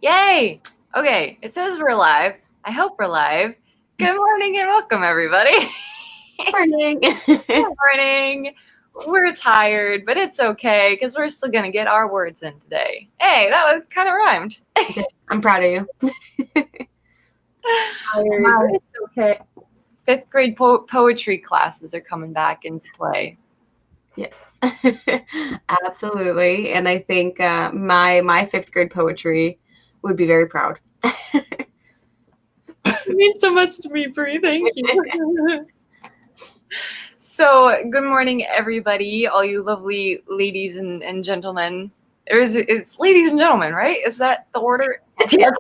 Yay! Okay, it says we're live. I hope we're live. Good morning and welcome, everybody. Morning. Good morning. We're tired, but it's okay because we're still going to get our words in today. Hey, that was kind of rhymed. I'm proud of you. It's okay. 5th grade poetry classes are coming back into play. Yes, absolutely. And I think my 5th grade poetry would be very proud. It means so much to me, Bree. Thank you. So, good morning, everybody, all you lovely ladies and gentlemen. It's ladies and gentlemen, right? Is that the order? Yeah.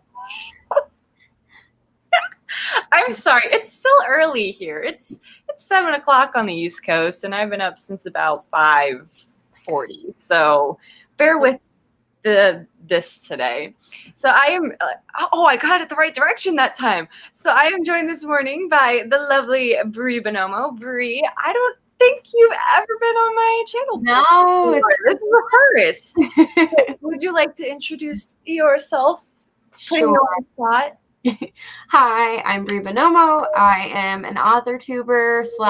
I'm sorry. It's still early here. It's 7 o'clock on the East Coast, and I've been up since about 5:40. So bear with this today. So I am. I got it the right direction that time. So I am joined this morning by the lovely Bree Buonomo. Bree, I don't think you've ever been on my channel No, this is the first. Would you like to introduce yourself? Putting you on the spot. Hi, I'm Bree Buonomo. I am an author tuber /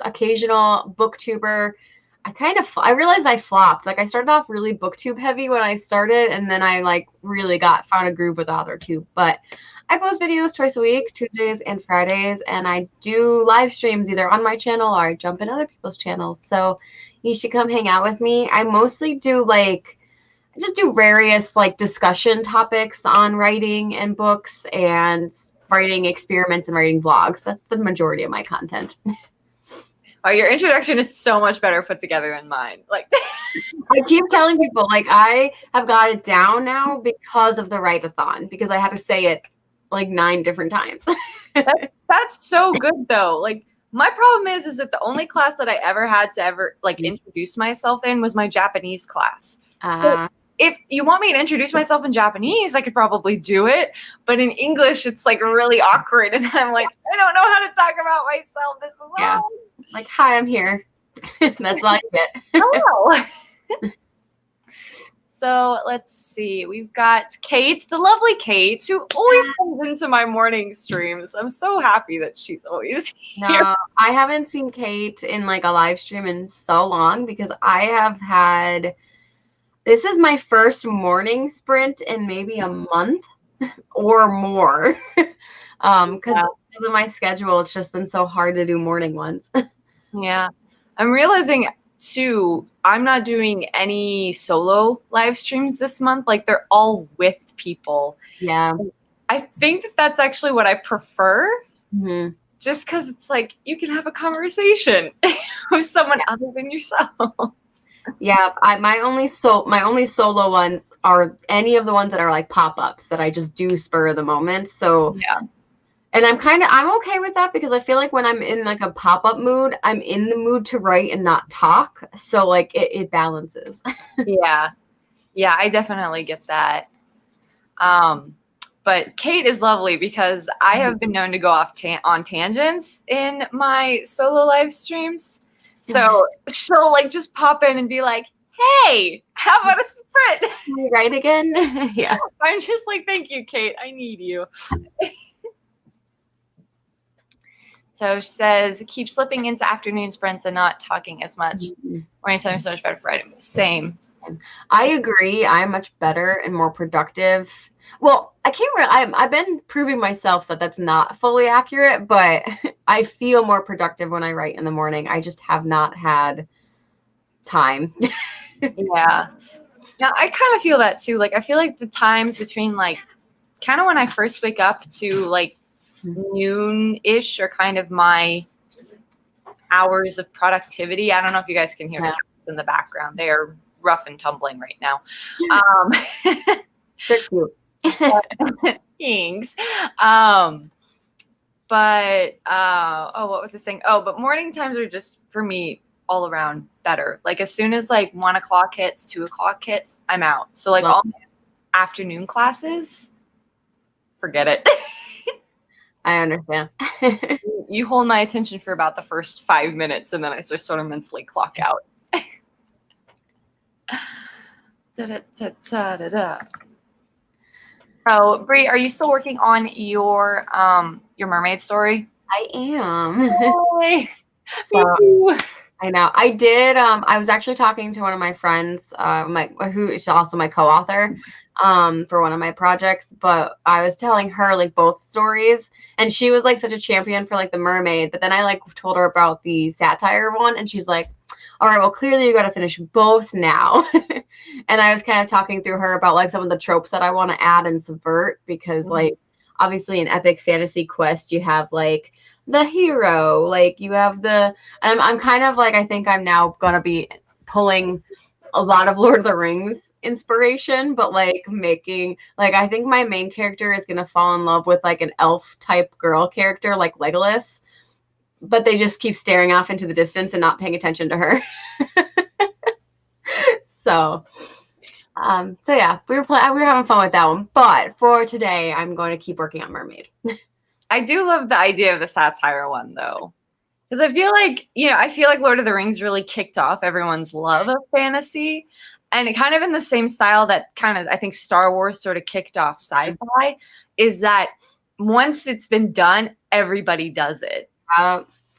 occasional booktuber. I realized I flopped. Like I started off really booktube heavy when I started, and then I really found a groove with AuthorTube. But I post videos twice a week, Tuesdays and Fridays, and I do live streams either on my channel or I jump in other people's channels. So you should come hang out with me. I mostly do just do various discussion topics on writing and books and writing experiments and writing vlogs. That's the majority of my content. Oh, your introduction is so much better put together than mine. I keep telling people I have got it down now because of the write-a-thon, because I had to say it 9 different times. That's so good though. My problem is that the only class that I ever had to introduce myself in was my Japanese class. So if you want me to introduce myself in Japanese, I could probably do it. But in English, it's really awkward. And I'm I don't know how to talk about myself. This is yeah. Hi, I'm here. That's all you get. Hello. So let's see. We've got Kate, the lovely Kate, who always comes into my morning streams. I'm so happy that she's always here. No, I haven't seen Kate in a live stream in so long because I have had... This is my first morning sprint in maybe a month or more. Because of my schedule, it's just been so hard to do morning ones. Yeah. I'm realizing too, I'm not doing any solo live streams this month. They're all with people. Yeah. I think that's actually what I prefer. Mm-hmm. Just because it's you can have a conversation with someone other than yourself. Yeah, my only solo ones are any of the ones that are pop-ups that I just do spur of the moment. So yeah. And I'm okay with that because I feel when I'm in a pop-up mood, I'm in the mood to write and not talk. So it balances. Yeah. Yeah, I definitely get that. But Kate is lovely because I have been known to go off on tangents in my solo live streams. So she'll just pop in and be like, hey, how about a sprint? Can you write again? Yeah. I'm just thank you, Kate. I need you. So she says, keep slipping into afternoon sprints and not talking as much. Morning time is so much better for writing. Same. I agree. I'm much better and more productive. Well, I've been proving myself that that's not fully accurate, but I feel more productive when I write in the morning. I just have not had time. Yeah. Now, I kind of feel that too. I feel the times between kind of when I first wake up to noon-ish are kind of my hours of productivity. I don't know if you guys can hear the cats in the background. They are rough and tumbling right now. They're cute. Thanks. What was I saying? Oh, but morning times are just, for me, all around better. As soon as 1 o'clock hits, 2 o'clock hits, I'm out. So all my afternoon classes, forget it. I understand. You hold my attention for about the first 5 minutes, and then I just sort of mentally clock out. So, Bree, are you still working on your mermaid story? I am. Yay! Me So too. I know. I did. I was actually talking to one of my friends, who is also my co-author, for one of my projects. But I was telling her like both stories, and she was like such a champion for like the mermaid. But then I like told her about the satire one, and she's like, "All right, well, clearly you got to finish both now." And I was kind of talking through her about like some of the tropes that I want to add and subvert because like obviously in epic fantasy quest you have like the hero, like you have the I'm kind of like I think I'm now gonna be pulling a lot of Lord of the Rings inspiration, but like making like I think my main character is gonna fall in love with like an elf type girl character like Legolas, but they just keep staring off into the distance and not paying attention to her. So so yeah, we were having fun with that one. But for today, I'm going to keep working on Mermaid. I do love the idea of the satire one though. Because I feel like, I feel like Lord of the Rings really kicked off everyone's love of fantasy. And it kind of in the same style that kind of, I think Star Wars sort of kicked off sci-fi, is that once it's been done, everybody does it.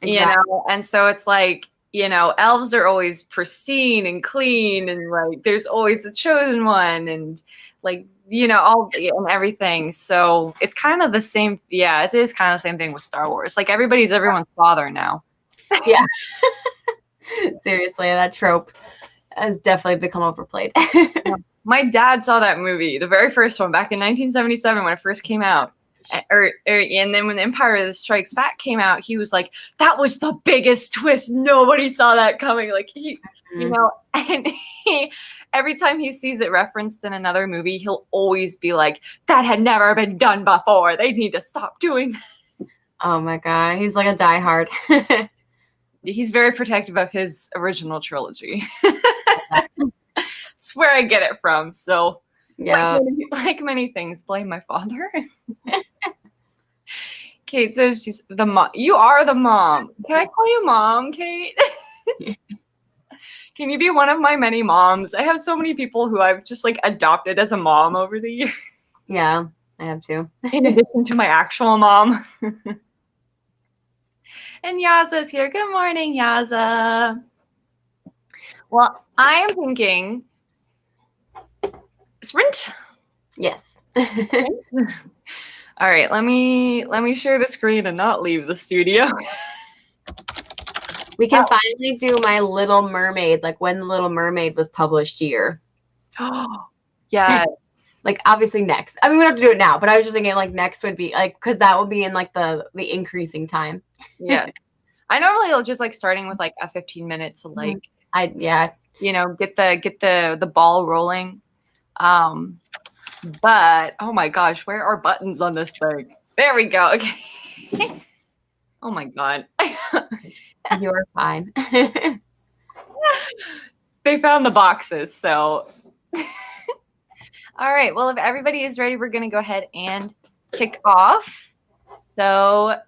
Exactly. And so it's like, elves are always pristine and clean, and like there's always the chosen one, and like, all and everything. So it's kind of the same. Yeah, it is kind of the same thing with Star Wars. Like everybody's everyone's father now. Yeah. Seriously, that trope has definitely become overplayed. My dad saw that movie, the very first one, back in 1977 when it first came out. And then when The Empire Strikes Back came out, he was like, "That was the biggest twist. Nobody saw that coming." Like and every time he sees it referenced in another movie, he'll always be like, "That had never been done before. They need to stop doing that." Oh my god, he's like a diehard. He's very protective of his original trilogy. It's where I get it from. So, Yeah. like many things, blame my father. Kate says she's the mom. You are the mom. Can I call you mom, Kate? Can you be one of my many moms? I have so many people who I've just like adopted as a mom over the years. Yeah, I have to. In addition to my actual mom. And Yaza's here. Good morning, Yaza. Well, I am thinking sprint. Yes. All right, let me share the screen and not leave the studio. We can finally do My Little Mermaid, like when The Little Mermaid was published year. Yes. Like obviously next. I mean, we don't have to do it now, but I was just thinking like next would be like because that would be in like the increasing time. Yeah. I normally just like starting with like a 15 minutes to like get the ball rolling. But oh my gosh, where are buttons on this thing? There we go. Okay. Oh my god. You're fine. They found the boxes, so all right. Well, if everybody is ready, we're gonna go ahead and kick off. So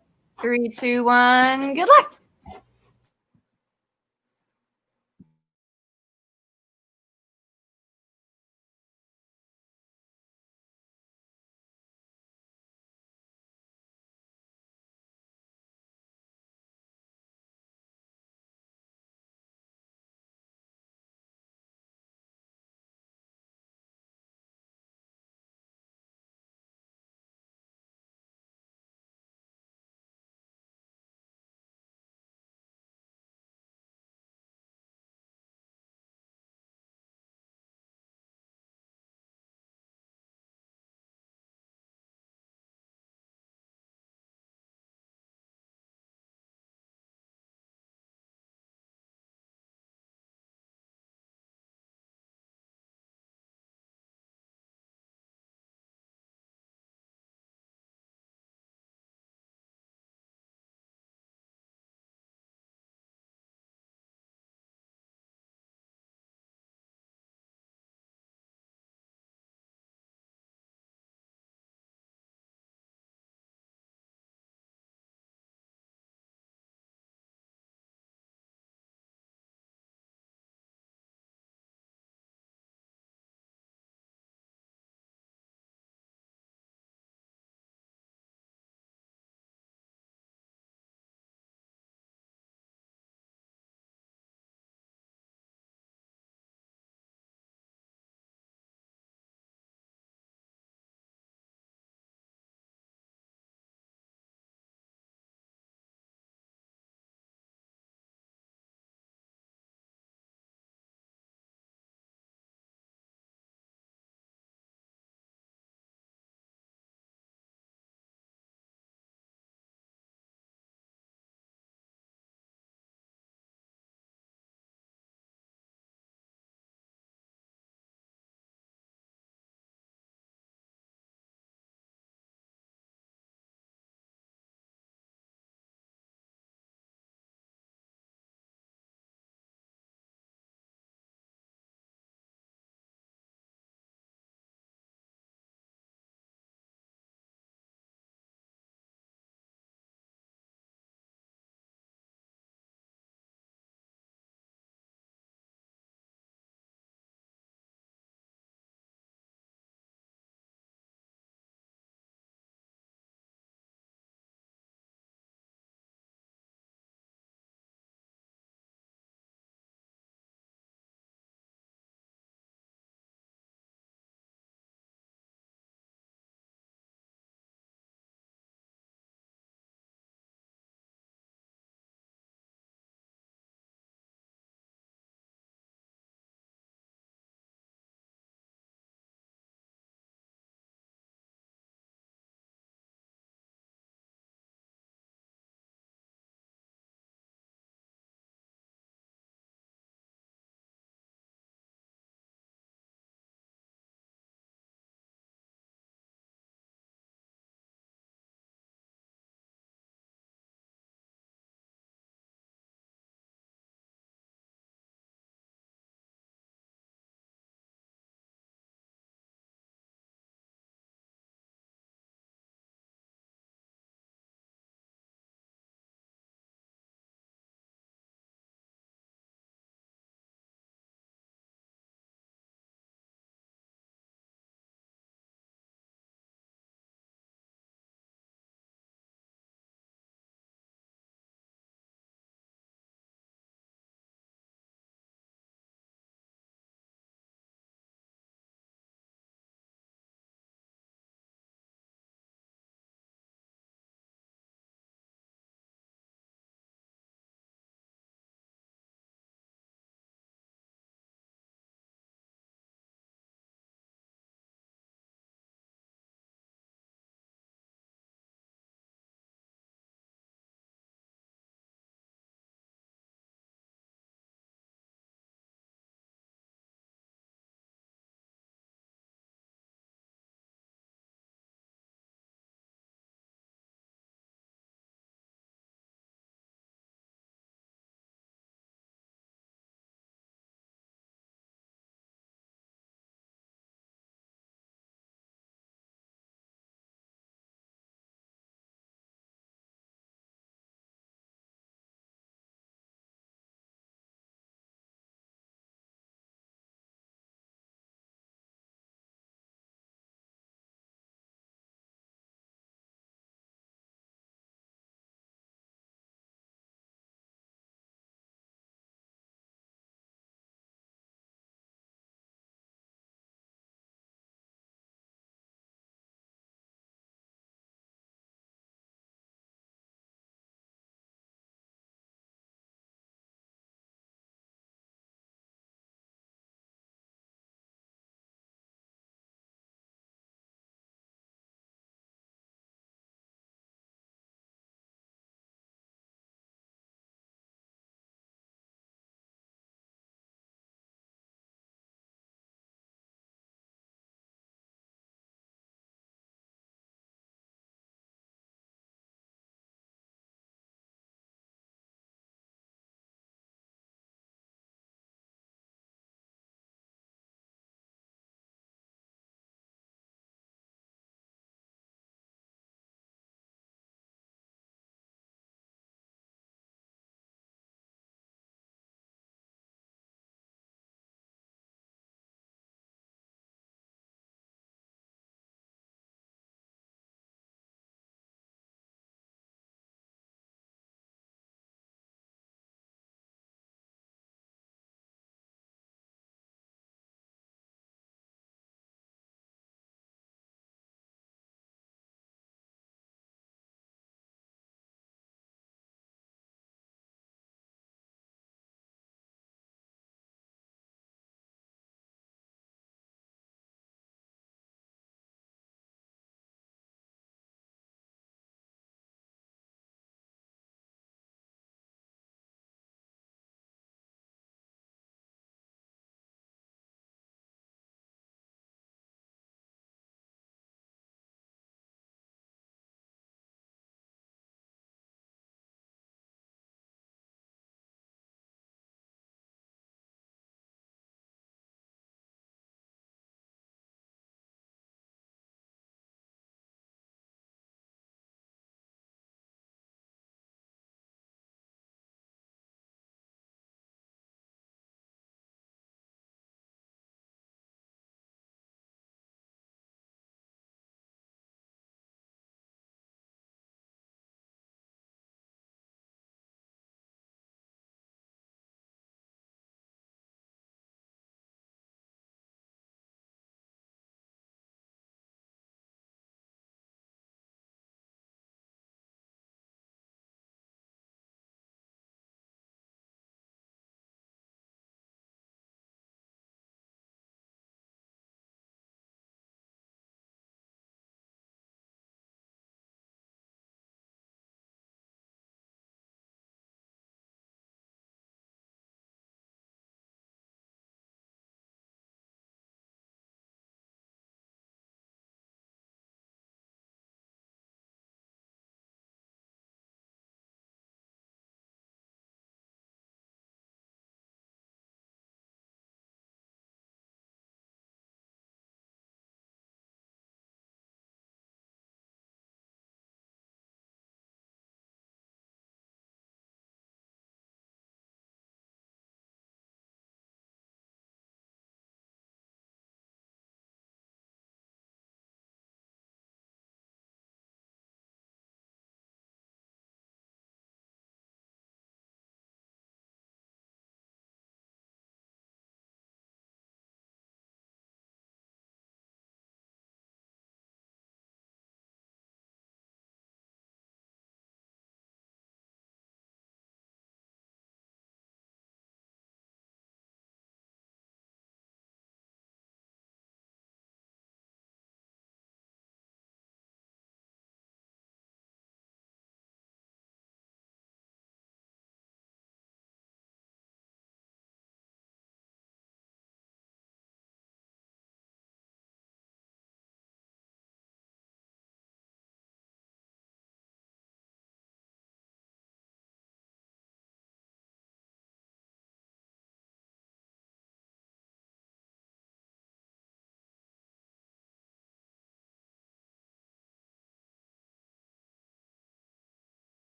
3, 2, 1, good luck.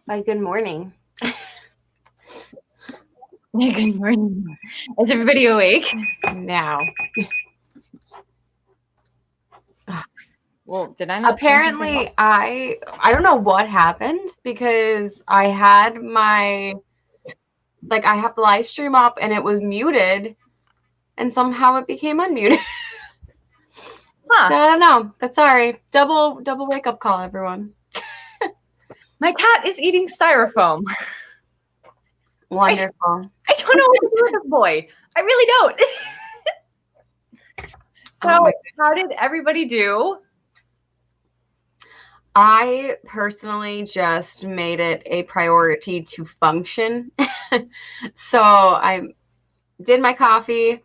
By good morning. Good morning. Is everybody awake? Now. Well, did I not? Apparently, I don't know what happened because I had my I have the live stream up and it was muted, and somehow it became unmuted. Huh. So I don't know. But sorry. Double wake up call, everyone. My cat is eating styrofoam. Wonderful. I don't know what to do with this boy. I really don't. So, how did everybody do? I personally just made it a priority to function. So I did my coffee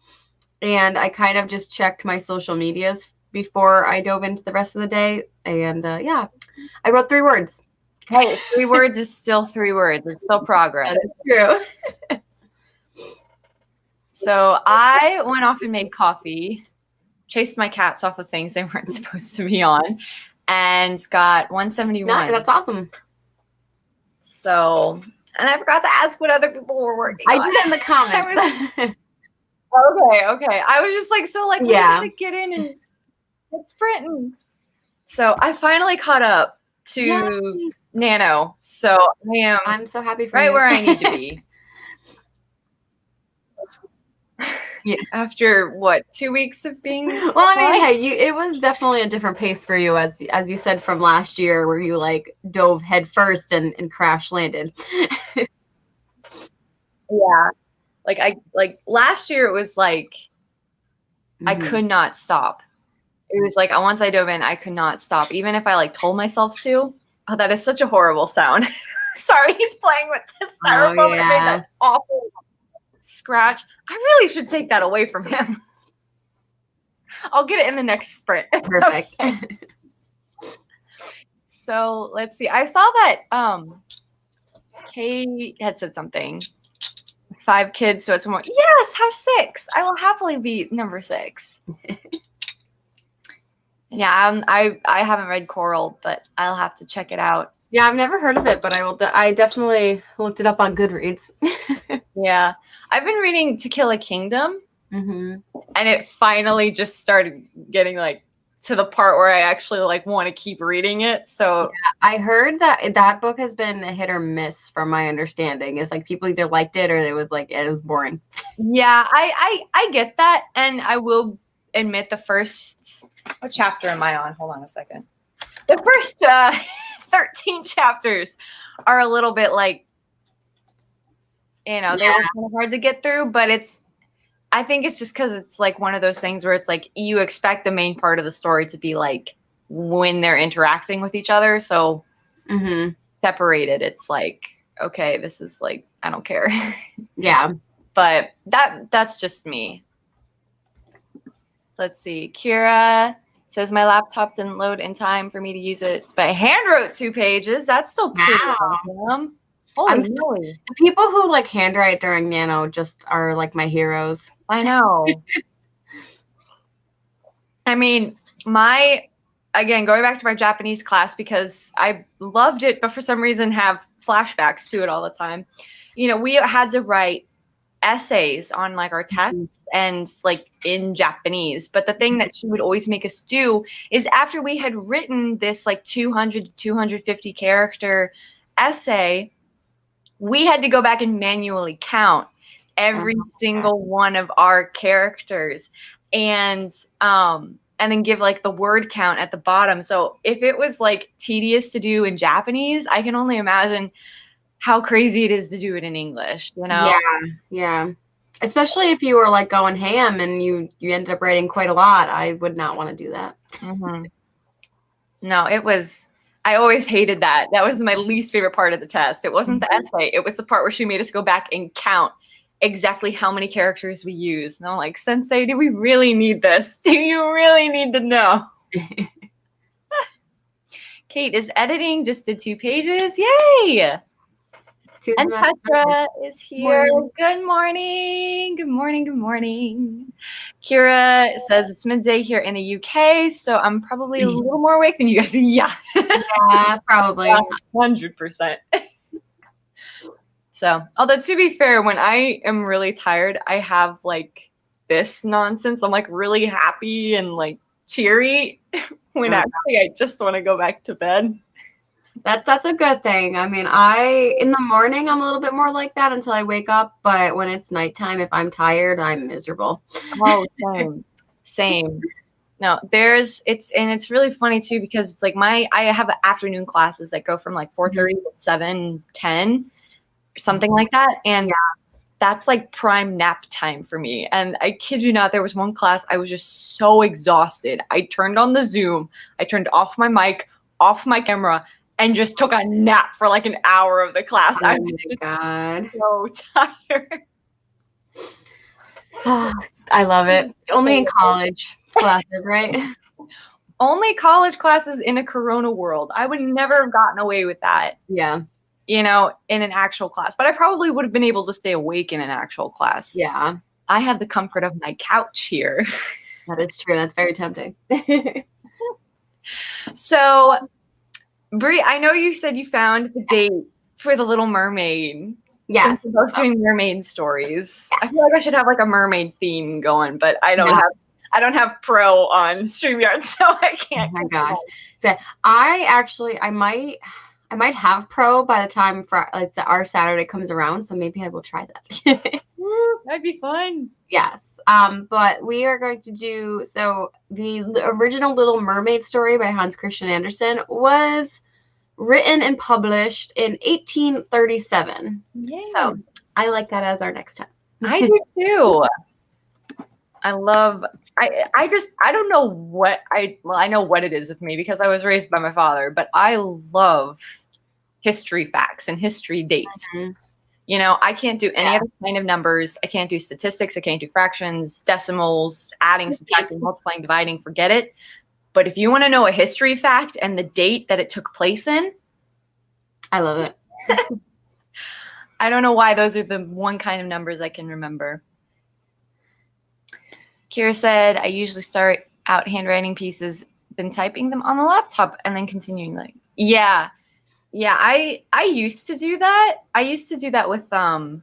and I kind of just checked my social medias before I dove into the rest of the day. And yeah, I wrote 3 words. Hey, 3 words is still 3 words. It's still progress. That is true. So I went off and made coffee, chased my cats off of things they weren't supposed to be on, and got 171. That's awesome. So, and I forgot to ask what other people were working on. I did in the comments. Okay. I was just like, we gotta get in and get sprinting. So I finally caught up to NaNo. So I'm so happy for right you. where I need to be. Yeah. After what, 2 weeks of being well, I mean, hey, it was definitely a different pace for you, as you said, from last year where you like dove head first and crash landed. Yeah. Like last year it was like I could not stop. It was like once I dove in, I could not stop. Even if I like told myself to. Oh, that is such a horrible sound. Sorry, he's playing with this styrofoam and made that awful scratch. I really should take that away from him. I'll get it in the next sprint. Perfect. Okay. So let's see. I saw that Kay had said something. 5 kids, so it's more. Yes, have 6. I will happily be number 6. Yeah, I haven't read Coral, but I'll have to check it out. Yeah, I've never heard of it, but I will. I definitely looked it up on Goodreads. Yeah, I've been reading To Kill a Kingdom, and it finally just started getting like to the part where I actually like want to keep reading it. So yeah, I heard that book has been a hit or miss, from my understanding. It's like people either liked it or it was like it was boring. Yeah, I get that, and I will admit the first. What chapter am I on? Hold on a second. The first 13 chapters are a little bit like, they were kind of hard to get through, but I think it's just because it's like one of those things where it's like you expect the main part of the story to be like when they're interacting with each other. So separated, it's like, okay, this is like, I don't care. Yeah. But that's just me. Let's see. Kira says my laptop didn't load in time for me to use it, but I hand wrote 2 pages. That's still pretty awesome. Holy moly. The people who like handwrite during NaNo just are like my heroes. I know. I mean, again, going back to my Japanese class, because I loved it, but for some reason have flashbacks to it all the time. We had to write essays on like our tests and like in Japanese. But the thing that she would always make us do is after we had written this like 200 to 250 character essay, we had to go back and manually count every single one of our characters and then give like the word count at the bottom. So if it was like tedious to do in Japanese, I can only imagine how crazy it is to do it in English, Yeah. Especially if you were like going ham and you ended up writing quite a lot. I would not want to do that. No, I always hated that. That was my least favorite part of the test. It wasn't the essay. It was the part where she made us go back and count exactly how many characters we used. And I'm like, Sensei, do we really need this? Do you really need to know? Kate is editing, just did 2 pages. Yay! And Petra is here. Good morning. Good morning. Good morning. Kira says it's midday here in the UK, so I'm probably a little more awake than you guys. Yeah. Yeah, probably. 100%. So, although to be fair, when I am really tired, I have like this nonsense. I'm like really happy and like cheery when actually I just want to go back to bed. That's a good thing. I mean, in the morning I'm a little bit more like that until I wake up, but when it's nighttime, if I'm tired, I'm miserable. Oh, same. Same. No, it's really funny too because it's like I have afternoon classes that go from like 4:30 to 7:10, something like that. And that's like prime nap time for me. And I kid you not, there was one class I was just so exhausted. I turned on the Zoom, I turned off my mic, off my camera, and just took a nap for like an hour of the class. Oh I my was God. so tired. I love it. Only in college classes, right? Only college classes in a Corona world. I would never have gotten away with that. Yeah. You know, in an actual class, but I probably would have been able to stay awake in an actual class. Yeah. I have the comfort of my couch here. That is true. That's very tempting. So, Bree, I know you said you found the date for The Little Mermaid. Yes. Since we're both doing mermaid stories. Yes. I feel like I should have like a mermaid theme going, but I don't have pro on StreamYard, so I can't. Oh my gosh. So I might have pro by the time our Saturday comes around, so maybe I will try that. That'd be fun. Yes. But we are going to do, so the original Little Mermaid story by Hans Christian Andersen was written and published in 1837. Yay. So I like that as our next time. I do too. I don't know what I know what it is with me because I was raised by my father, but I love history facts and history dates. Mm-hmm. You know, I can't do any other kind of numbers. I can't do statistics. I can't do fractions, decimals, adding, subtracting, multiplying, dividing, forget it. But if you want to know a history fact and the date that it took place in, I love it. I don't know why those are the one kind of numbers I can remember. Kira said, I usually start out handwriting pieces, then typing them on the laptop and then continuing like, yeah, I used to do that. I used to do that with, Doug!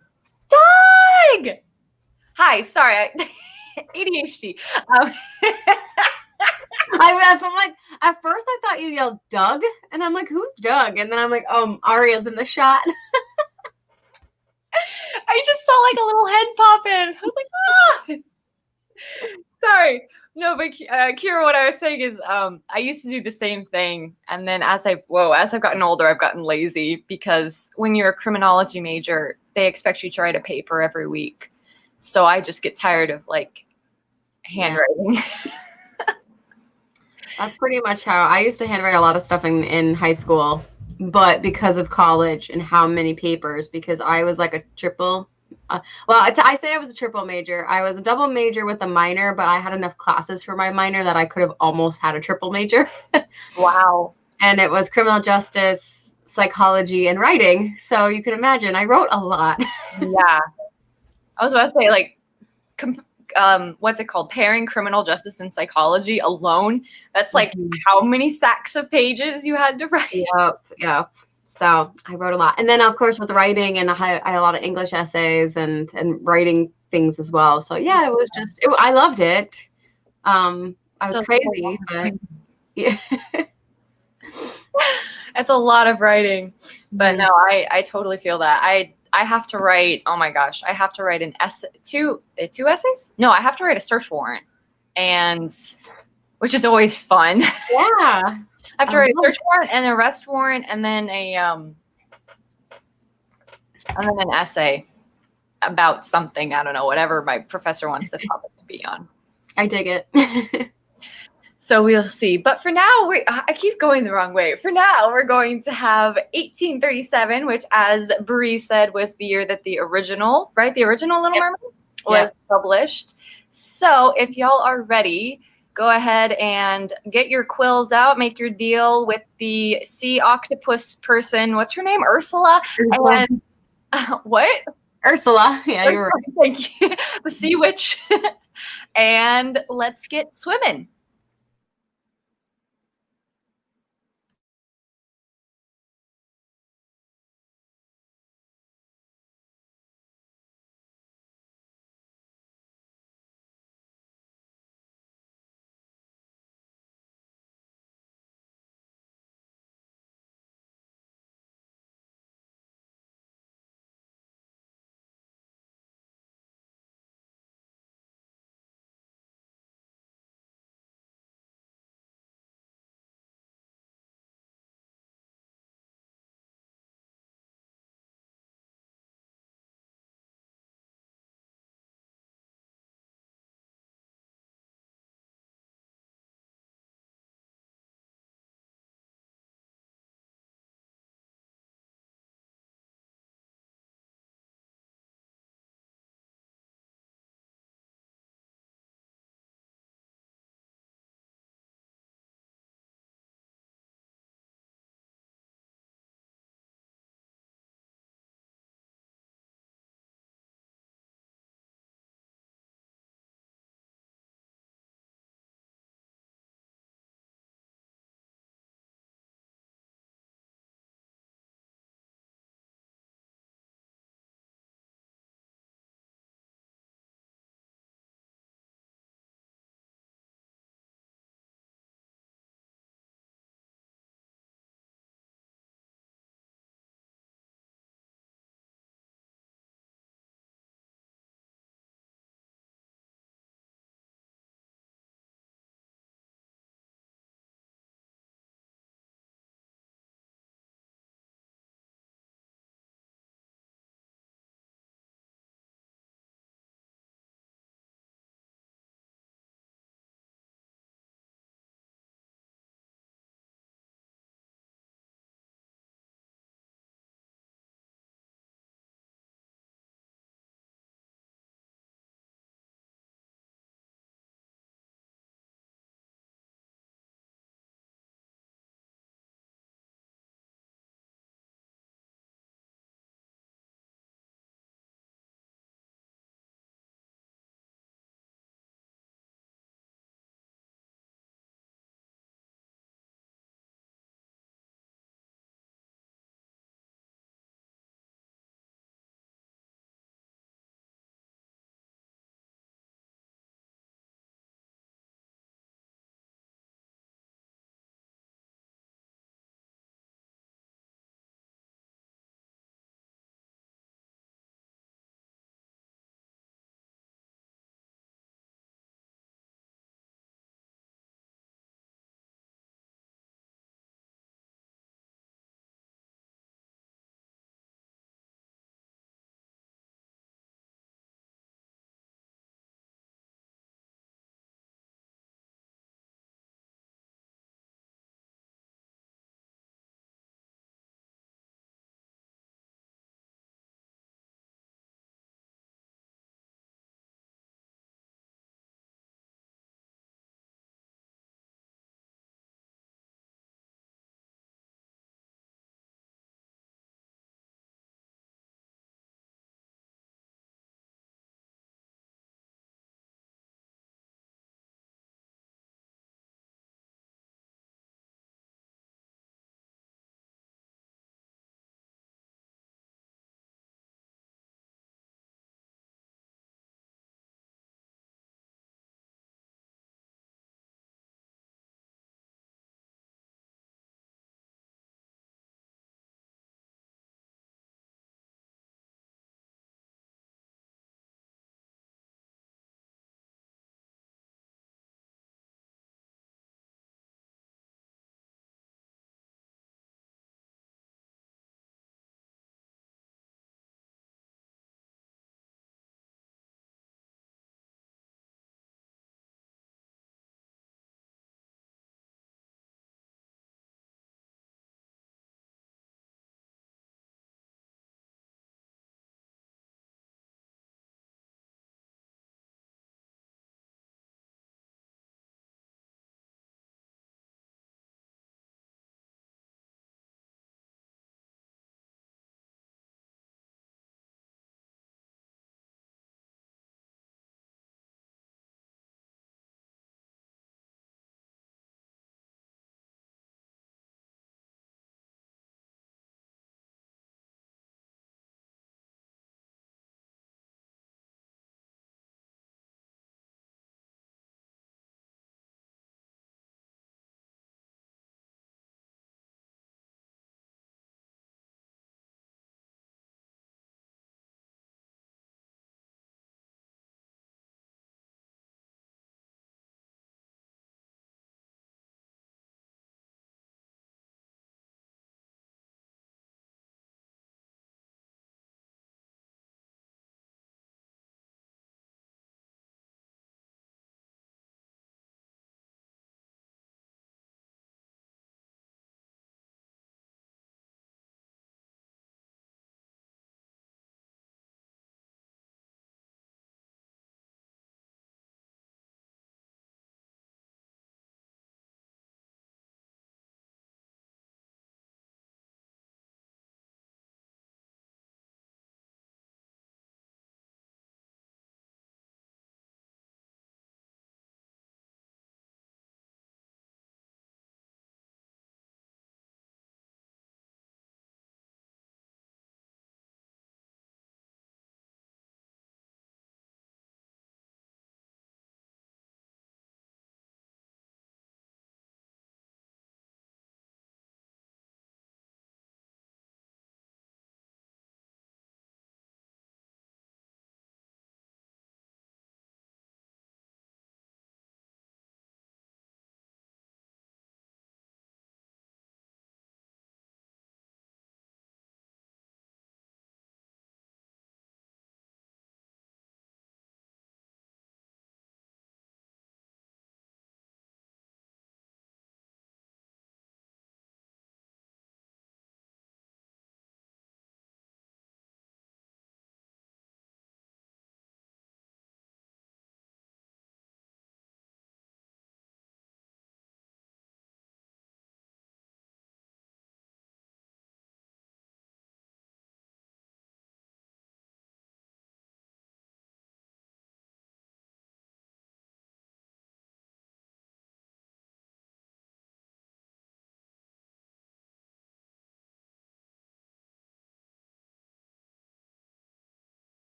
Hi, sorry, ADHD. I'm like, at first I thought you yelled Doug, and I'm like, who's Doug? And then I'm like, Aria's in the shot. I just saw like a little head pop in. I was like, ah! Sorry. No, but Kira, what I was saying is I used to do the same thing. And then as I've gotten older, I've gotten lazy because when you're a criminology major, they expect you to write a paper every week. So I just get tired of like handwriting. Yeah. That's pretty much how I used to handwrite a lot of stuff in high school, but because of college and how many papers, because I was like a triple. I say I was a triple major. I was a double major with a minor, but I had enough classes for my minor that I could have almost had a triple major. Wow. And it was criminal justice, psychology, and writing. So you can imagine I wrote a lot. Yeah. I was about to say, like, what's it called? Pairing criminal justice and psychology alone. That's like how many stacks of pages you had to write. Yep. So I wrote a lot. And then, of course, with writing, and I had a lot of English essays and writing things as well. So, yeah, it was just, I loved it. I was crazy, but yeah. It's a lot of writing. But no, I totally feel that. I have to write, oh my gosh, I have to write an essay, two essays? No, I have to write a search warrant, which is always fun. Yeah. I have to write a search warrant and an arrest warrant and then an essay about something. I don't know, whatever my professor wants the topic to be on. I dig it. So we'll see. But for now, I keep going the wrong way. For now, we're going to have 1837, which, as Bree said, was the year that the original Little Mermaid was published. So if y'all are ready, go ahead and get your quills out, make your deal with the sea octopus person. What's her name? Ursula. And what? Ursula. Yeah, you're right. Thank you. The sea witch. And let's get swimming.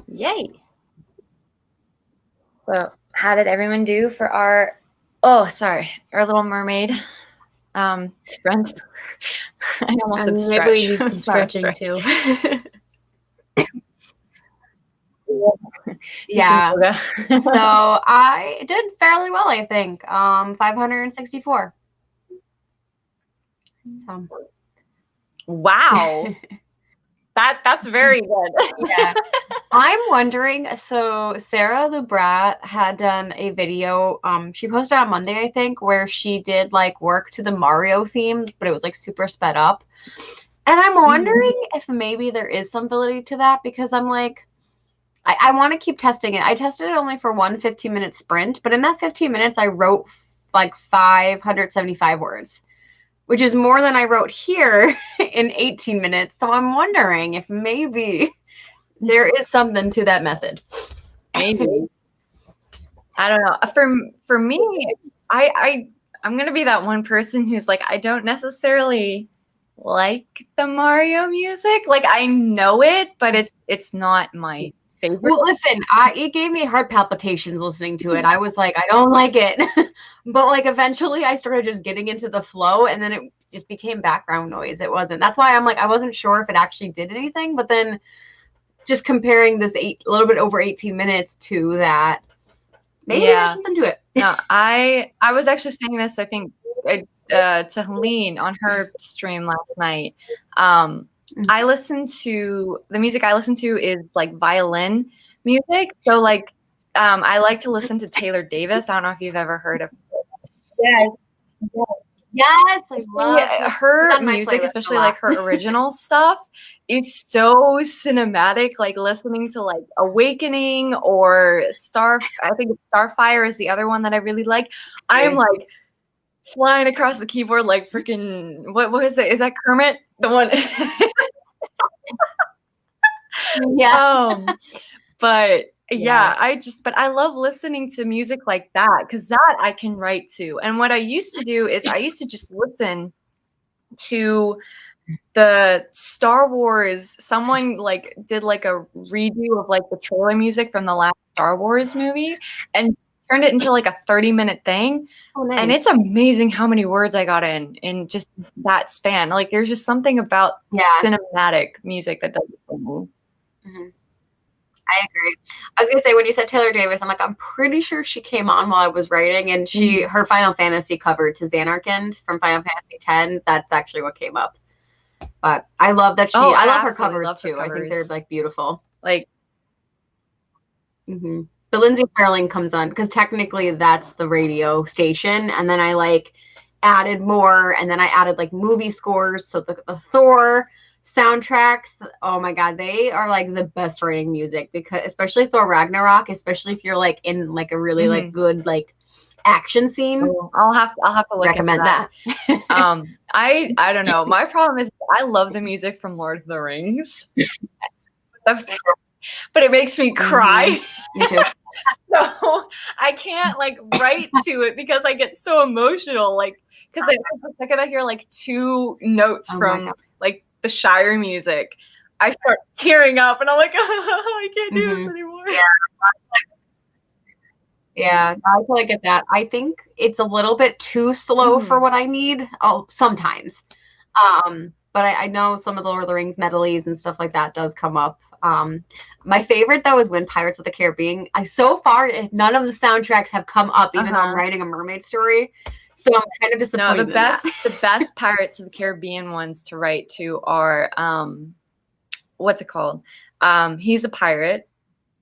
Yay. So how did everyone do for our, our Little Mermaid sprint? I almost said stretch. Maybe we need some stretching too. Yeah. So I did fairly well, I think. 564. So. Wow. That's very good. Yeah. I'm wondering, so Sarah Lubrat had done a video, she posted on Monday, I think, where she did like work to the Mario theme, but it was like super sped up. And I'm wondering if maybe there is some validity to that, because I'm like, I want to keep testing it. I tested it only for one 15-minute sprint, but in that 15 minutes, I wrote like 575 words, which is more than I wrote here in 18 minutes. So I'm wondering if maybe there is something to that method. Maybe. I don't know. For me, I'm gonna be that one person who's like, I don't necessarily like the Mario music. Like, I know it, but it's not my favorite. Well, listen, it gave me heart palpitations listening to it. I was like, I don't like it. But like eventually I started just getting into the flow, and then it just became background noise. It wasn't. That's why I'm like, I wasn't sure if it actually did anything, but then just comparing this a little bit over 18 minutes to that, maybe there's something to it. No, I was actually saying this, I think, to Helene on her stream last night. I listen to the music I listen to is like violin music. So like I like to listen to Taylor Davis. I don't know if you've ever heard of her. Yes, I love her music, especially like her original stuff, is so cinematic. Like listening to like Awakening or I think Starfire is the other one that I really like. I'm like flying across the keyboard like freaking what is it? Is that Kermit? The one. Yeah. But yeah, I love listening to music like that, because that I can write to. And what I used to do is I used to just listen to the Star Wars. Someone like did like a redo of like the trailer music from the last Star Wars movie and turned it into like a 30-minute thing. Oh, nice. And it's amazing how many words I got in just that span. Like there's just something about cinematic music that does it for me. I agree. I was gonna say, when you said Taylor Davis, I'm like, I'm pretty sure she came on while I was writing, and her Final Fantasy cover to Xanarkand from Final Fantasy X. That's actually what came up. But I love that I love her covers too. I think they're like beautiful. Like, the Lindsay Farling comes on because technically that's the radio station, and then I like added more, and then I added like movie scores. So the Thor soundtracks, oh my god, they are like the best writing music, because especially Thor Ragnarok, especially if you're like in like a really like good like action scene. I'll have to look recommend that. I don't know. My problem is I love the music from Lord of the Rings, but it makes me cry. Me too. So I can't like write to it because I get so emotional. Like, because the second I hear like two notes from like the Shire music, I start tearing up, and I'm like, I can't do this anymore. Yeah, I totally get that. I think it's a little bit too slow for what I need. Oh, sometimes. But I know some of the Lord of the Rings medleys and stuff like that does come up. My favorite though is when Pirates of the Caribbean. So far, none of the soundtracks have come up, even though I'm writing a mermaid story. So I'm kind of disappointed. No, the best Pirates of the Caribbean ones to write to are what's it called? He's a pirate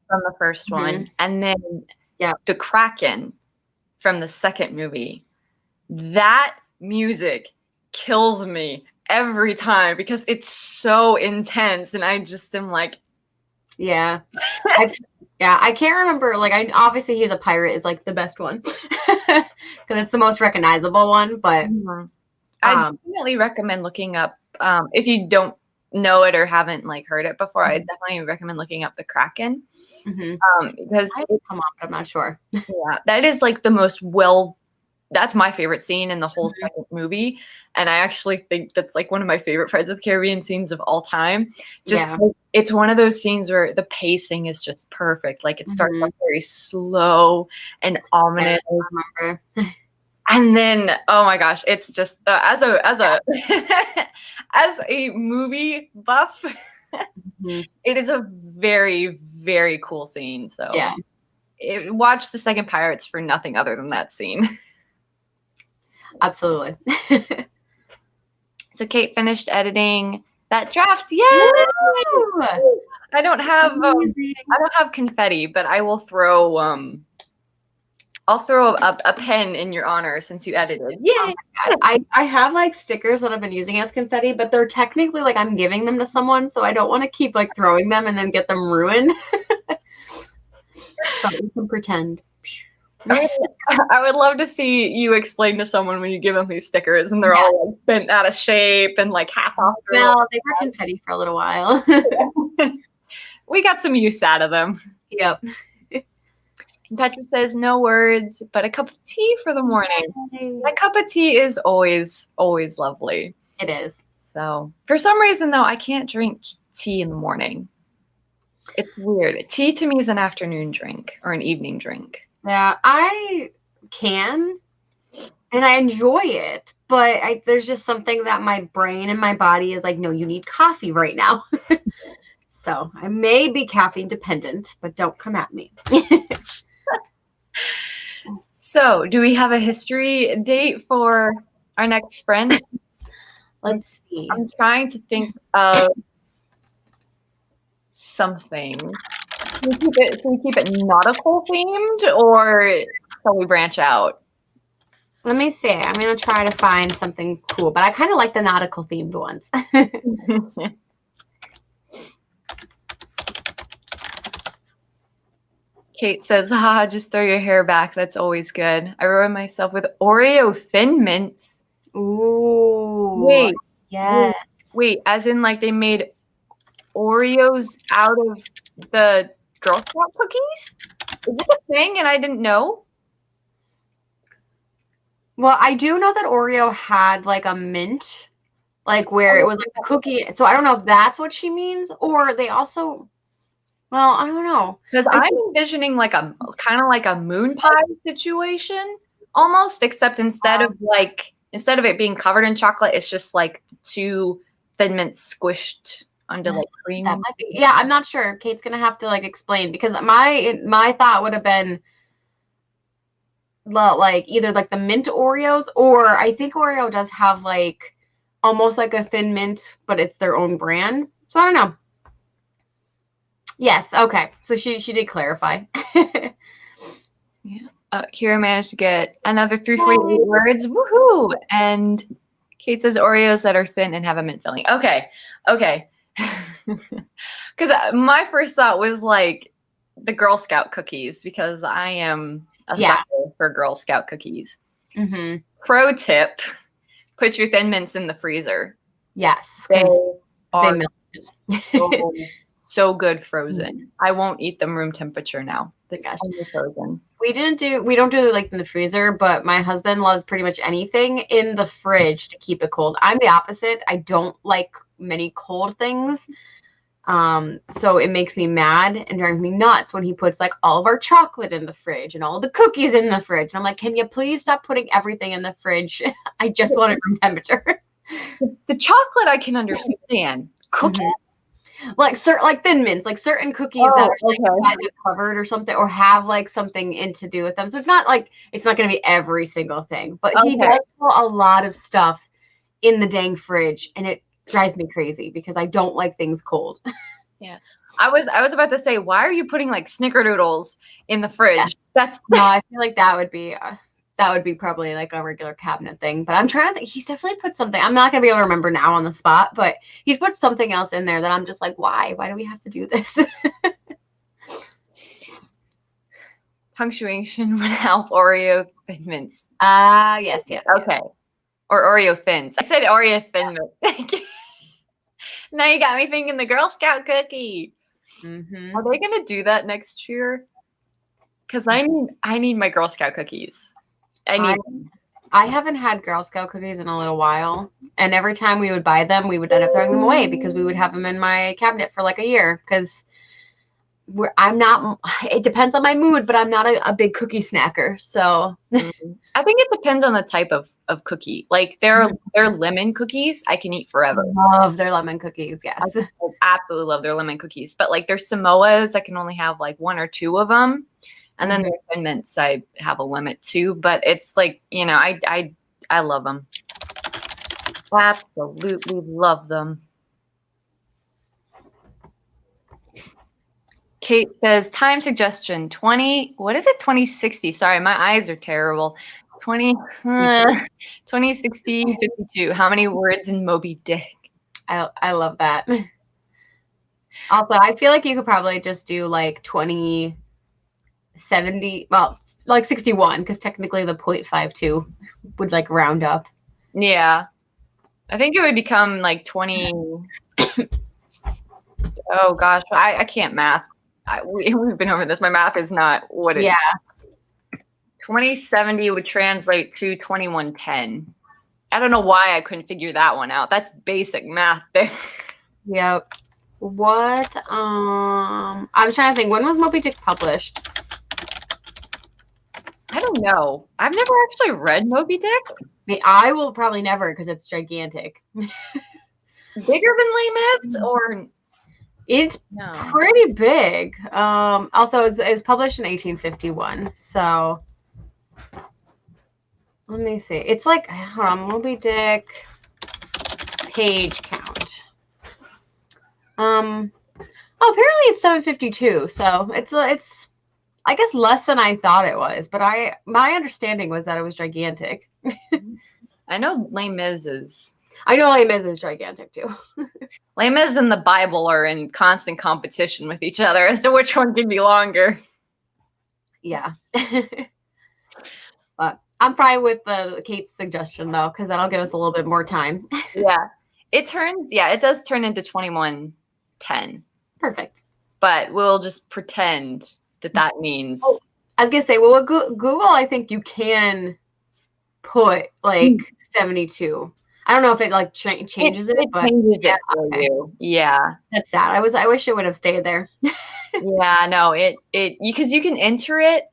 from the first one, and then the Kraken from the second movie. That music kills me every time because it's so intense, and I just am like, I can't remember. Like, obviously he's a pirate is like the best one because it's the most recognizable one. But I definitely recommend looking up if you don't know it or haven't like heard it before. I definitely recommend looking up the Kraken because I'm not sure. That is like the most well that's my favorite scene in the whole second movie. And I actually think that's like one of my favorite Pirates of the Caribbean scenes of all time. Just it's one of those scenes where the pacing is just perfect. Like it starts off very slow and ominous. I remember. And then, oh my gosh, it's just as a as a movie buff, it is a very, very cool scene. So watch the second Pirates for nothing other than that scene. Absolutely. So Kate finished editing that draft. Yay! I don't have confetti, but I will throw I'll throw a pen in your honor since you edited. Yay! Oh I have like stickers that I've been using as confetti, but they're technically like I'm giving them to someone, so I don't want to keep like throwing them and then get them ruined. But we can pretend. I would love to see you explain to someone when you give them these stickers and they're all like bent out of shape and like half off. Well, they were confetti for a little while. We got some use out of them. Yep. Patrick says no words, but a cup of tea for the morning. That cup of tea is always, always lovely. It is. So for some reason though, I can't drink tea in the morning. It's weird. Tea to me is an afternoon drink or an evening drink. Yeah, I can, and I enjoy it, but there's just something that my brain and my body is like, no, you need coffee right now. So I may be caffeine dependent, but don't come at me. So do we have a history date for our next friend? Let's see. I'm trying to think of something. Can we keep it nautical themed, or shall we branch out? Let me see. I'm going to try to find something cool, but I kind of like the nautical themed ones. Kate says, haha, just throw your hair back. That's always good. I ruined myself with Oreo Thin Mints. Ooh. Wait. Yes. Wait, as in like they made Oreos out of the Girl Scout cookies? Is this a thing and I didn't know? Well, I do know that Oreo had like a mint, like where it was like a cookie. So I don't know if that's what she means, or they also, well, I don't know. Because I'm envisioning like a kind of like a moon pie situation almost, except instead of it being covered in chocolate, it's just like the two Thin Mints squished under like cream. That might be, yeah, I'm not sure. Kate's gonna have to like explain, because my thought would have been like either like the mint Oreos, or I think Oreo does have like almost like a Thin Mint, but it's their own brand. So I don't know. Yes, okay. So she did clarify. Yeah. Kira managed to get another 348 words. Woohoo! And Kate says Oreos that are thin and have a mint filling. Okay. Because my first thought was like the Girl Scout cookies, because I am a sucker for Girl Scout cookies. Mm-hmm. Pro tip: put your Thin Mints in the freezer. Yes, they are melt. so good frozen. I won't eat them room temperature now. It's only frozen. We don't do like in the freezer, but my husband loves pretty much anything in the fridge to keep it cold. I'm the opposite. I don't like many cold things. So it makes me mad and drives me nuts when he puts like all of our chocolate in the fridge and all the cookies in the fridge. And I'm like, can you please stop putting everything in the fridge? I just want it room temperature. The chocolate I can understand. Cookies? Like Thin Mints, like certain cookies that are like either covered or something, or have like something to do with them. So it's not going to be every single thing, but he does put a lot of stuff in the dang fridge, and it drives me crazy because I don't like things cold. Yeah, I was about to say, why are you putting like snickerdoodles in the fridge? Yeah. No, I feel like that would be probably like a regular cabinet thing, but I'm trying to think. He's definitely put something. I'm not going to be able to remember now on the spot, but he's put something else in there that I'm just like, why? Why do we have to do this? Punctuation would help Oreo Thin Mints. Yes. Okay. Or Oreo Thins. I said Oreo Thin Mints. Now you got me thinking the Girl Scout cookie. Mm-hmm. Are they going to do that next year? Because I need my Girl Scout cookies. I need them. I haven't had Girl Scout cookies in a little while, and every time we would buy them, we would end up throwing them away because we would have them in my cabinet for like a year. Because I'm not. It depends on my mood, but I'm not a big cookie snacker. So I think it depends on the type of cookie. Like their lemon cookies, I can eat forever. love their lemon cookies. Yes. I absolutely love their lemon cookies. But like their Samoas, I can only have like one or two of them. And then their Thin Mints, I have a limit too. But it's like, I love them. Absolutely love them. Kate says, time suggestion, 2060? Sorry, my eyes are terrible. 2060, 52. How many words in Moby Dick? I love that. Also, I feel like you could probably just do like 2070, well, like 61, because technically the 0.52 would like round up. Yeah. I think it would become like 20. Oh gosh, I can't math. We've been over this. My math is not what it is. 2070 would translate to 2110. I don't know why I couldn't figure that one out. That's basic math there. Yep. What? I'm trying to think. When was Moby Dick published? I don't know. I've never actually read Moby Dick. I will probably never because it's gigantic. Bigger than Les Mis, or it's pretty big. Also, it's published in 1851. So let me see. It's like, hold on, Moby Dick page count. Oh, apparently it's 752. So it's I guess less than I thought it was, but my understanding was that it was gigantic. I know Les Mis is. I know Les Mis is gigantic too. Les Mis and the Bible are in constant competition with each other as to which one can be longer. Yeah. But I'm fine with Kate's suggestion though, because that'll give us a little bit more time. Yeah. It does turn into 2110. Perfect. But we'll just pretend that means. Oh, I was gonna say, well, with Google, I think you can put like 72. I don't know if it like changes it, but changes it for you. Yeah. That's sad. I wish it would have stayed there. Yeah, no, because you can enter it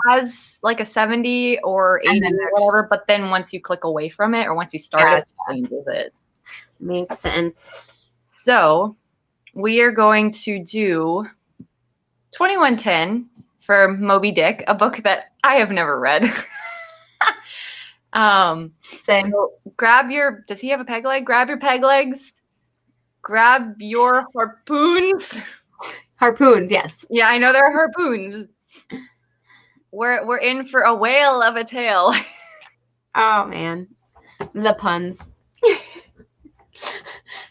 as like a 70 or 80 or whatever, but then once you click away from it or once you start it changes it. Makes sense. So we are going to do 2110 for Moby Dick, a book that I have never read. Same. So does he have a peg leg? Grab your peg legs. Grab your harpoons. Harpoons, yes. Yeah, I know there are harpoons. We're in for a whale of a tale. Oh man, the puns.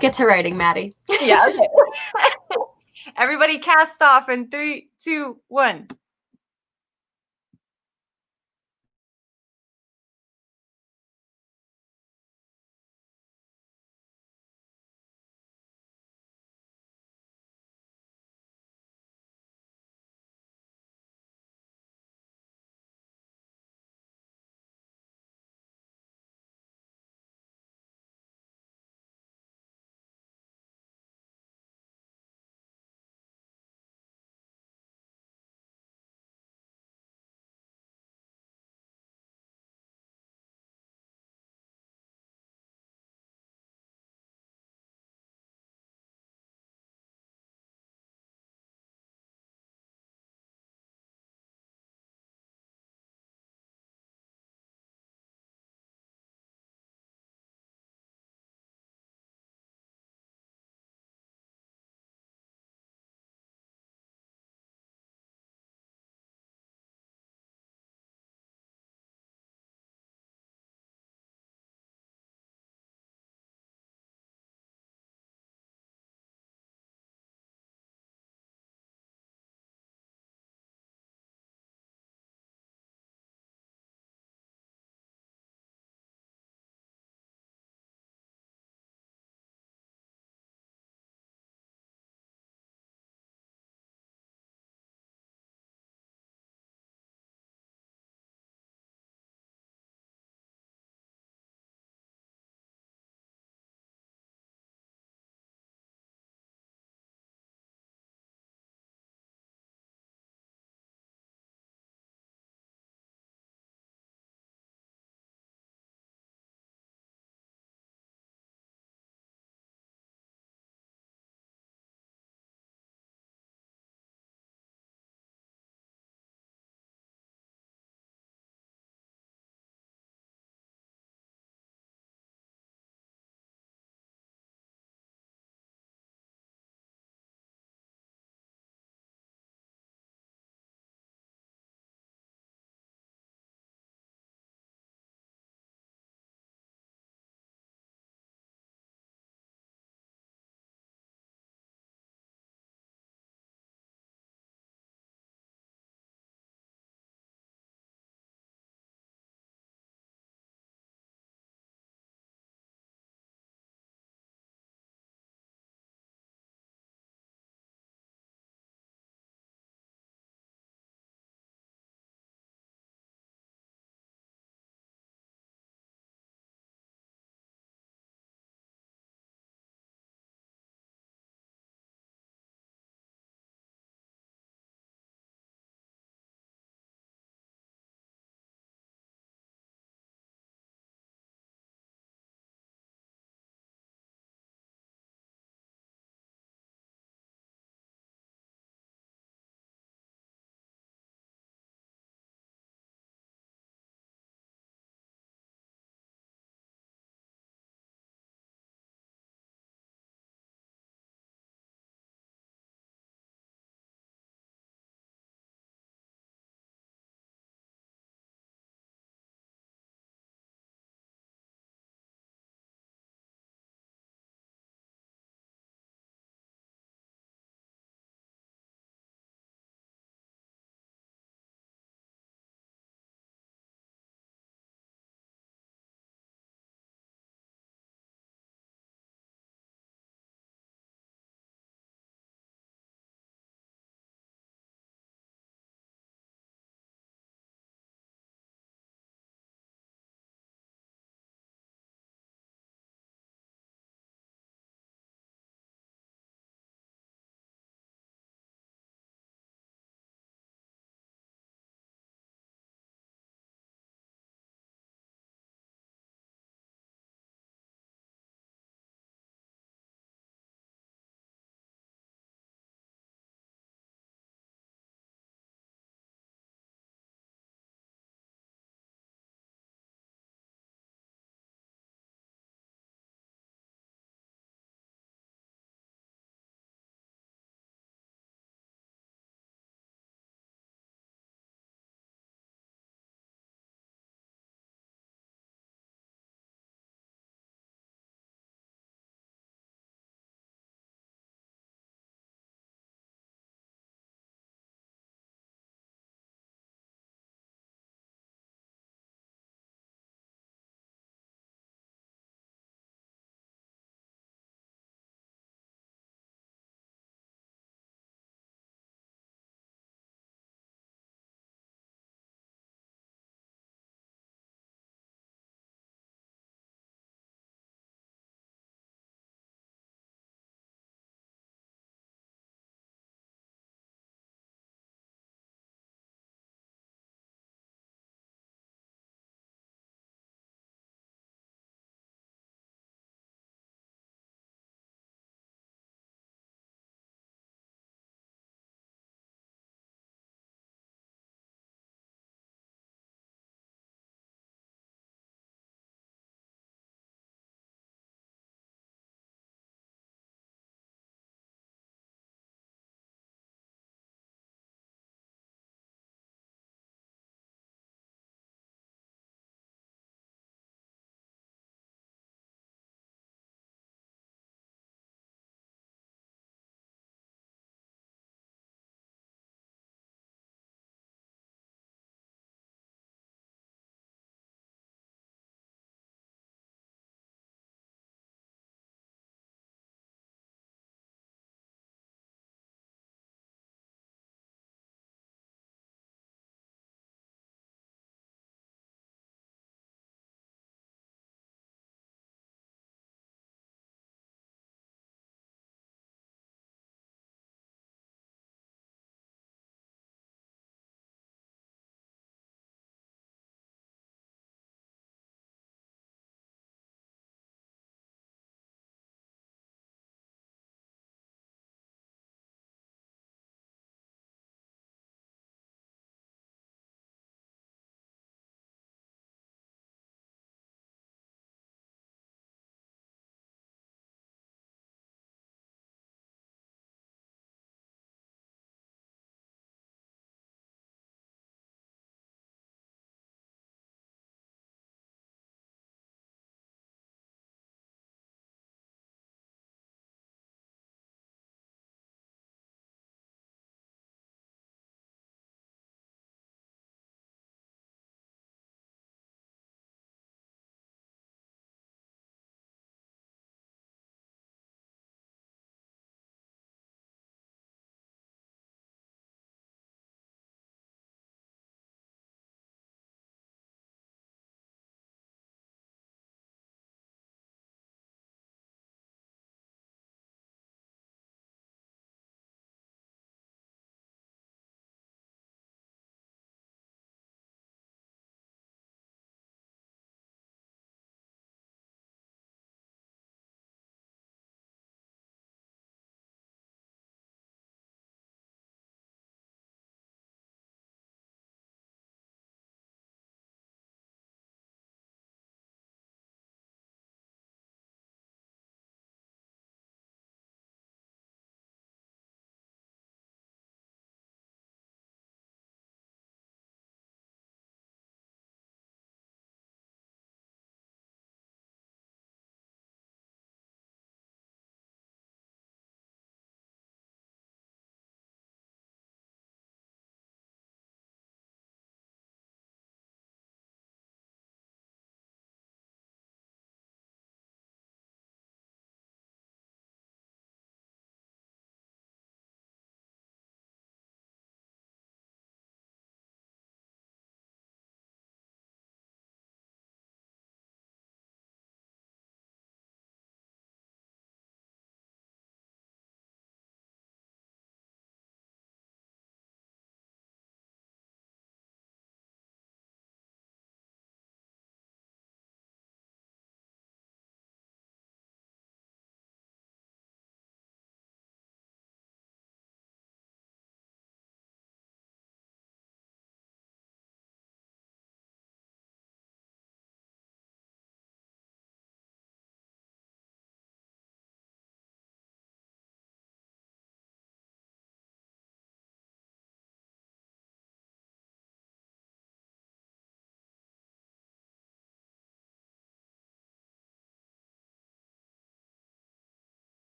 Get to writing, Maddie. Yeah. Okay. Everybody cast off in 3, 2, 1.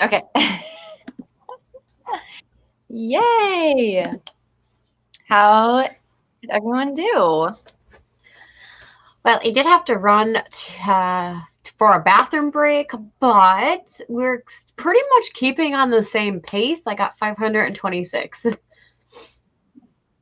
Okay. Yay! How did everyone do? Well, I did have to run for a bathroom break, but we're pretty much keeping on the same pace. I got 526.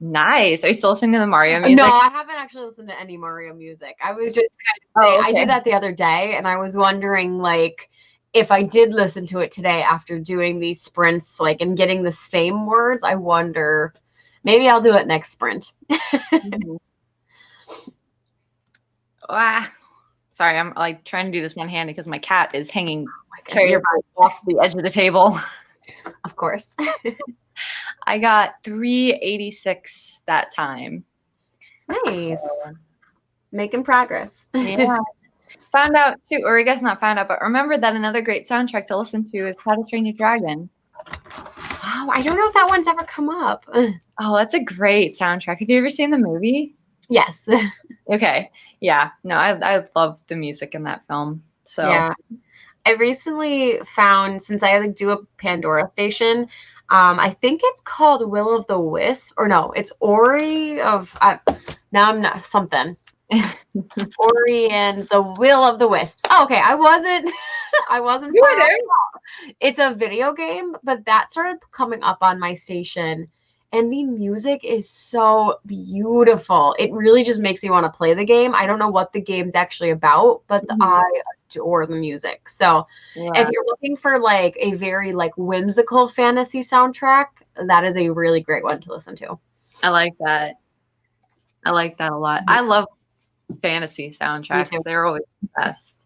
Nice. Are you still listening to the Mario No, music? I haven't actually listened to any Mario music. I was just kind of saying, I did that the other day, and I was wondering, like, if I did listen to it today after doing these sprints, like, and getting the same words, I wonder, maybe I'll do it next sprint. Ah, sorry, I'm like trying to do this one hand because my cat is hanging off the edge of the table. Of course. I got 386 that time. Nice. So, making progress. Yeah. Found out too, or I guess not found out, but remember that another great soundtrack to listen to is How to Train Your Dragon. Oh, I don't know if that one's ever come up. Oh, that's a great soundtrack. Have you ever seen the movie? Yes. Okay. Yeah. No, I love the music in that film. So yeah. I recently found, since I like do a Pandora station, I think it's called Will of the Wisp, or no, it's Ori of, now I'm not, something. Ori and the Will of the Wisps. Oh, okay, I wasn't far off. It's a video game, but that started coming up on my station, and the music is so beautiful. It really just makes me want to play the game. I don't know what the game's actually about, but I adore the music. So if you're looking for like a very like whimsical fantasy soundtrack, that is a really great one to listen to. I like that. I like that a lot. I love fantasy soundtracks. They're always the best.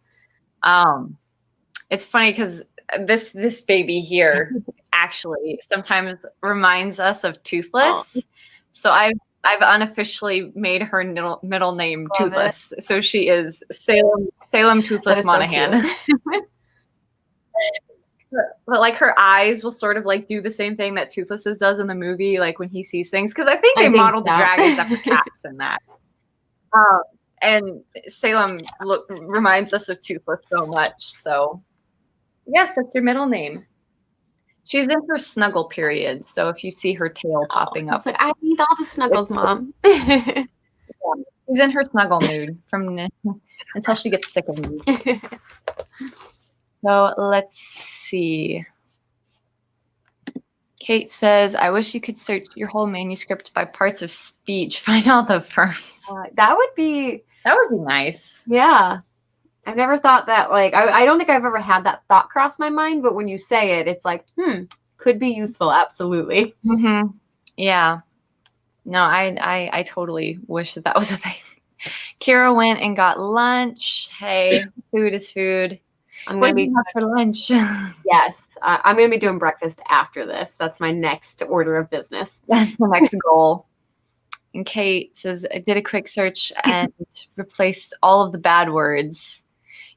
It's funny because this baby here actually sometimes reminds us of Toothless. So I've unofficially made her middle name Toothless. So she is Salem Toothless Monahan. So but like her eyes will sort of like do the same thing that Toothless's does in the movie, like when he sees things. Because I think they modeled the dragons after cats in that. And Salem reminds us of Toothless so much. So yes, that's her middle name. She's in her snuggle period, so if you see her tail popping up, I need all the snuggles, Mom. She's in her snuggle mood until she gets sick of me. So let's see. Kate says, I wish you could search your whole manuscript by parts of speech, find all the verbs. That would be nice. Yeah. I've never thought that, like, I don't think I've ever had that thought cross my mind, but when you say it, it's like, could be useful. Absolutely. Yeah. No, I totally wish that was a thing. Kira went and got lunch. Hey, food is food. I'm going to be for lunch. Yes. I'm going to be doing breakfast after this. That's my next order of business. That's the next goal. And Kate says, I did a quick search and replaced all of the bad words.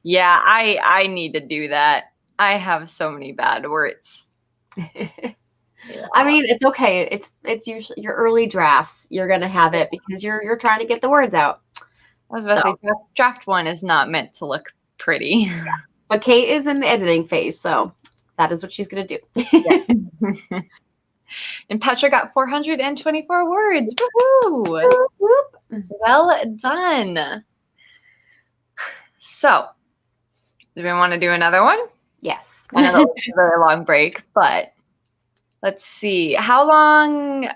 Yeah, I need to do that. I have so many bad words. I mean, it's okay. It's usually your early drafts. You're going to have it because you're trying to get the words out. I was about to say, draft one is not meant to look pretty. Yeah. But Kate is in the editing phase, so that is what she's going to do. And Petra got 424 words. Woohoo! Well done. So, do we want to do another one? Yes. I know that was a very long break, but let's see. How long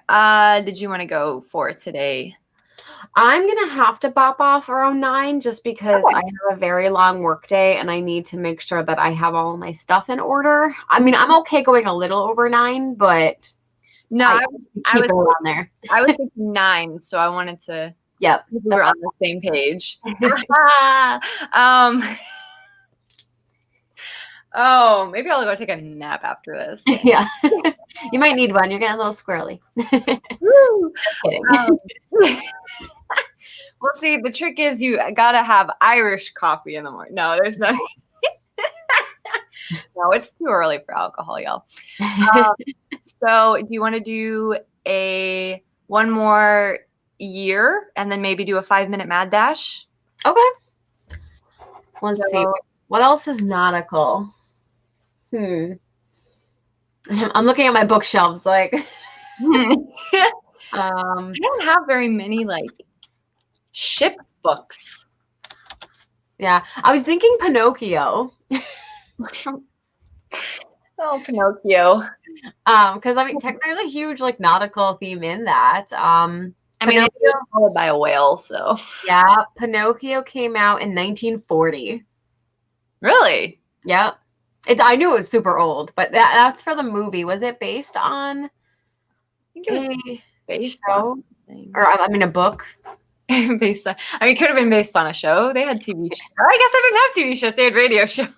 did you want to go for today? I'm going to have to bop off around 9 just because I have a very long work day and I need to make sure that I have all my stuff in order. I mean, I'm okay going a little over 9, but no, I keep it around there. I was thinking 9, so I wanted to. Yep. We were on the same page. Oh, maybe I'll go take a nap after this. Yeah. You might need one. You're getting a little squirrely. Woo! Just kidding. Well, see, the trick is you gotta have Irish coffee in the morning. No, there's no. No, it's too early for alcohol, y'all. So, do you want to do one more year and then maybe do a 5-minute mad dash? Okay. Let's see. What else is nautical? I'm looking at my bookshelves, like, I um, don't have very many like ship books. yeah. I was thinking Pinocchio. Oh, Pinocchio. Because I mean, there's a huge like nautical theme in that. I mean, they Pinocchio, were swallowed by a whale, so. yeah, Pinocchio came out in 1940. Really? Yep. I knew it was super old, but that's for the movie. Was it based on I think it was a based on show? something. Or, I mean, a book? Based on, I mean, it could have been based on a show. They had TV shows. I guess I didn't have TV shows. They had radio shows.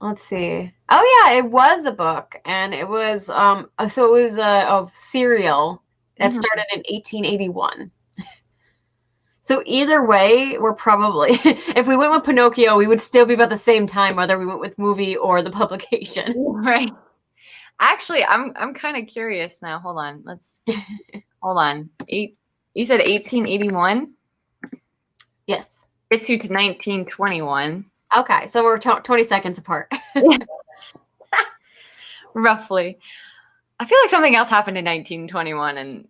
Let's see. Oh yeah, it was a book, and it was so it was a serial that Mhm. started in 1881. So either way, we're probably if we went with Pinocchio, we would still be about the same time whether we went with movie or the publication. Right. Actually, I'm kind of curious now. Hold on. Hold on. You said 1881? Yes. Gets you to 1921. Okay, so we're 20 seconds apart. Roughly. I feel like something else happened in 1921 and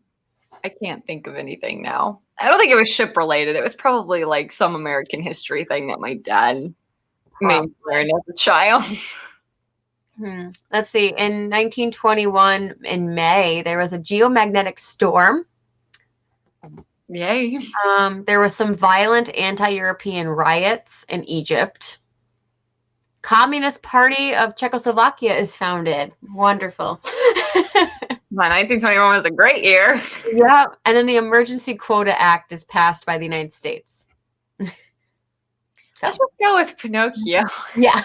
I can't think of anything now. I don't think it was ship related. It was probably like some American history thing that my dad made me learn as a child. Let's see. In 1921, in May, there was a geomagnetic storm. Yay. There was some violent anti-European riots in Egypt. Communist Party of Czechoslovakia is founded. Wonderful. My 1921 was a great year. Yeah, and then the Emergency Quota Act is passed by the United States. Let's just go with Pinocchio. Yeah.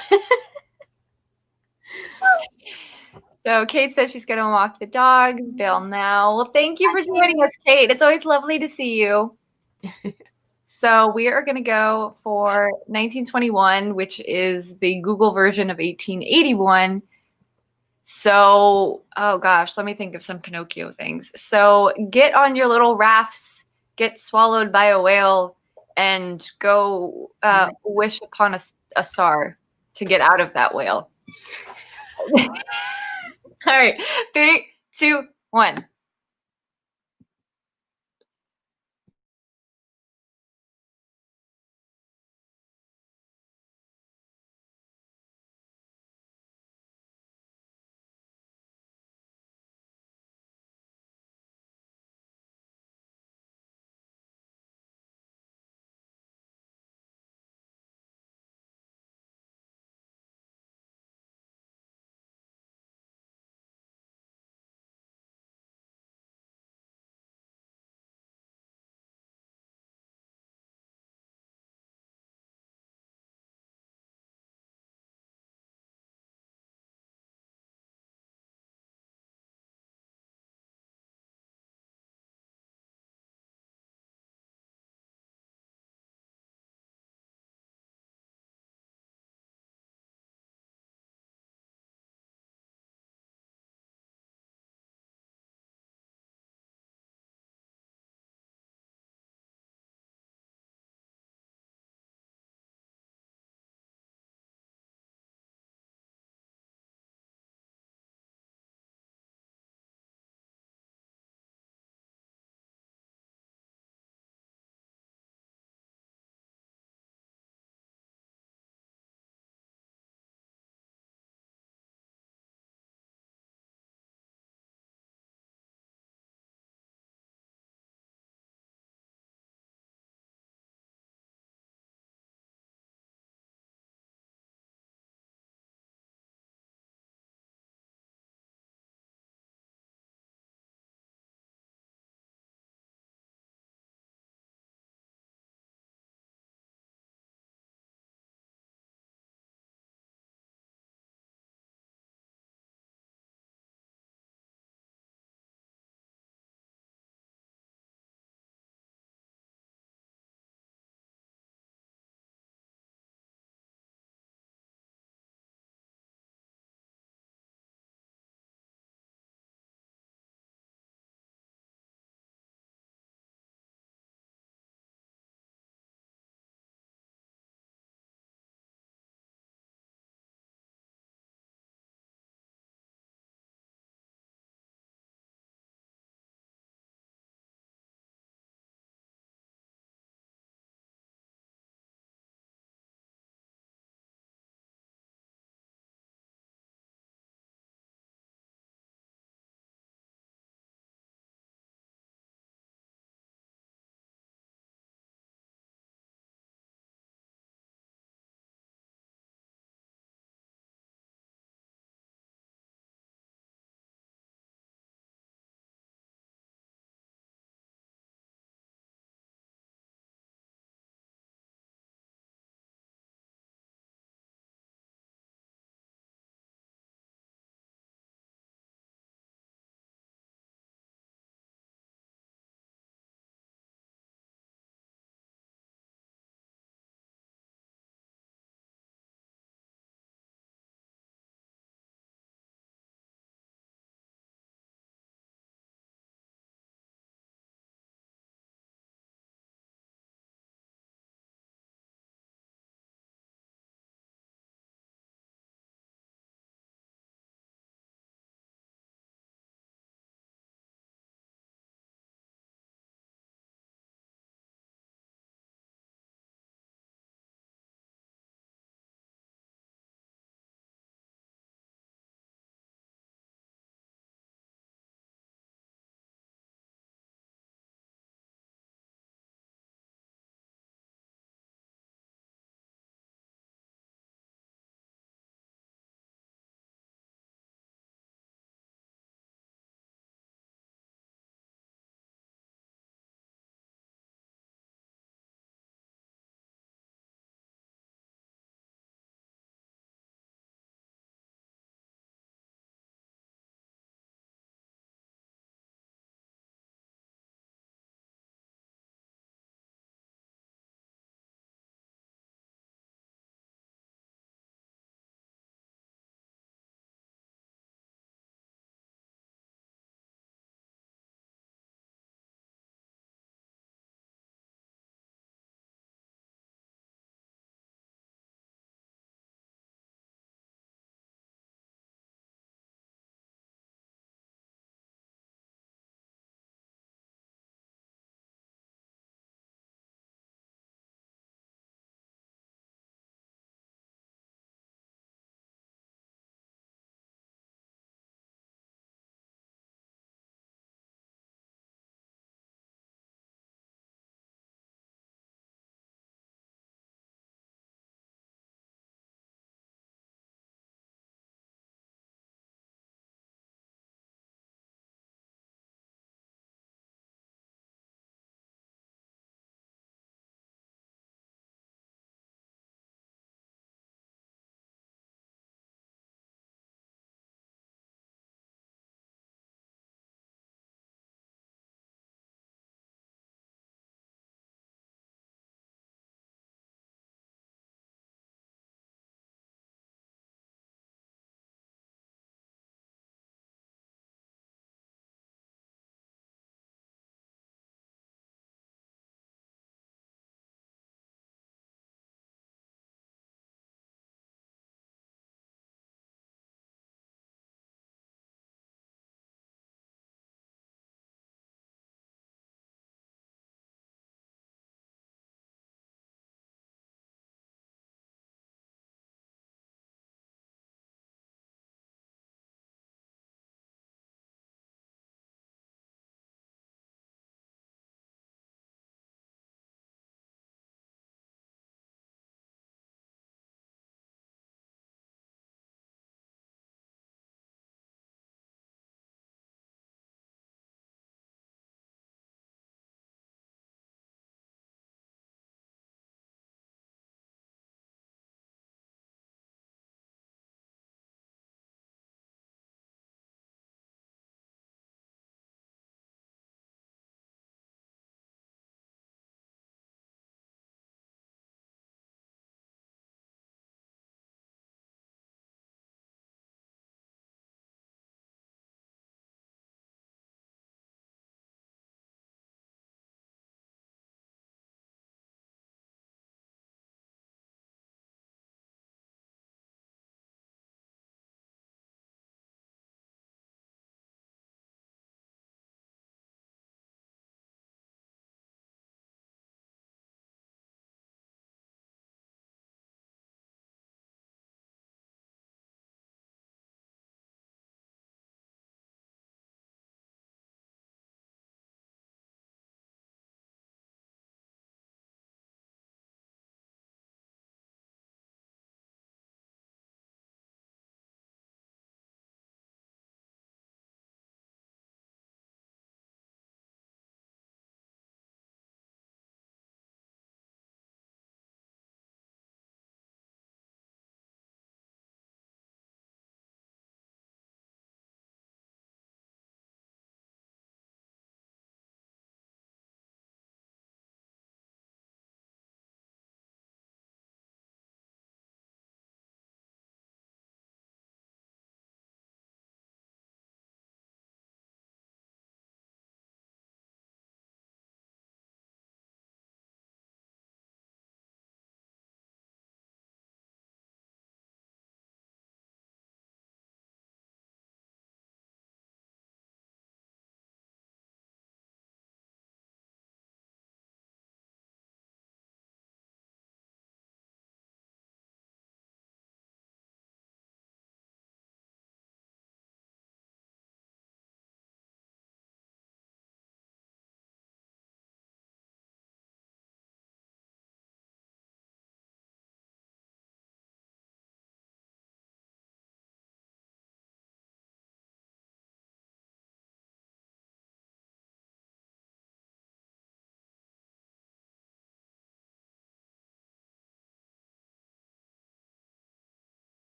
So Kate says she's going to walk the dogs. Bail now. Well, thank you for joining us, Kate. It's always lovely to see you. So we are going to go for 1921, which is the Google version of 1881. So, oh gosh, let me think of some Pinocchio things. So get on your little rafts, get swallowed by a whale, and go wish upon a star to get out of that whale. All right, 3, 2, 1.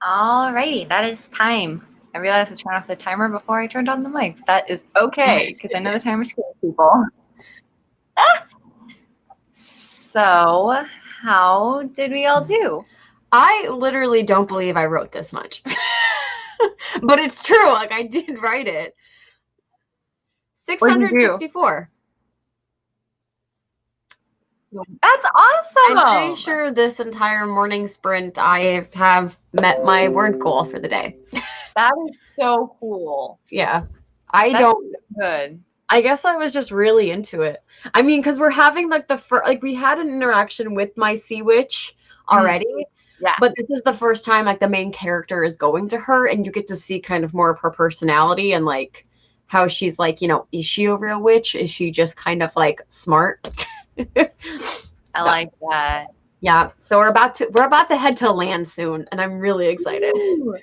Alrighty, that is time. I realized I turned off the timer before I turned on the mic. That is okay, because I know the timer scares people. So, how did we all do? I literally don't believe I wrote this much. But it's true. Like, I did write it. What did you do? 664. That's I'm pretty awesome. sure this entire morning sprint I have met my word goal for the day. That is so cool. Yeah. I That's don't good. I guess I was just really into it. I mean, because we're having like we had an interaction with my sea witch already, Yeah. but this is the first time like the main character is going to her, and you get to see kind of more of her personality and like how she's like, is she a real witch? Is she just kind of like smart? I So like that. yeah, so we're about to head to land soon, and I'm really excited. Ooh.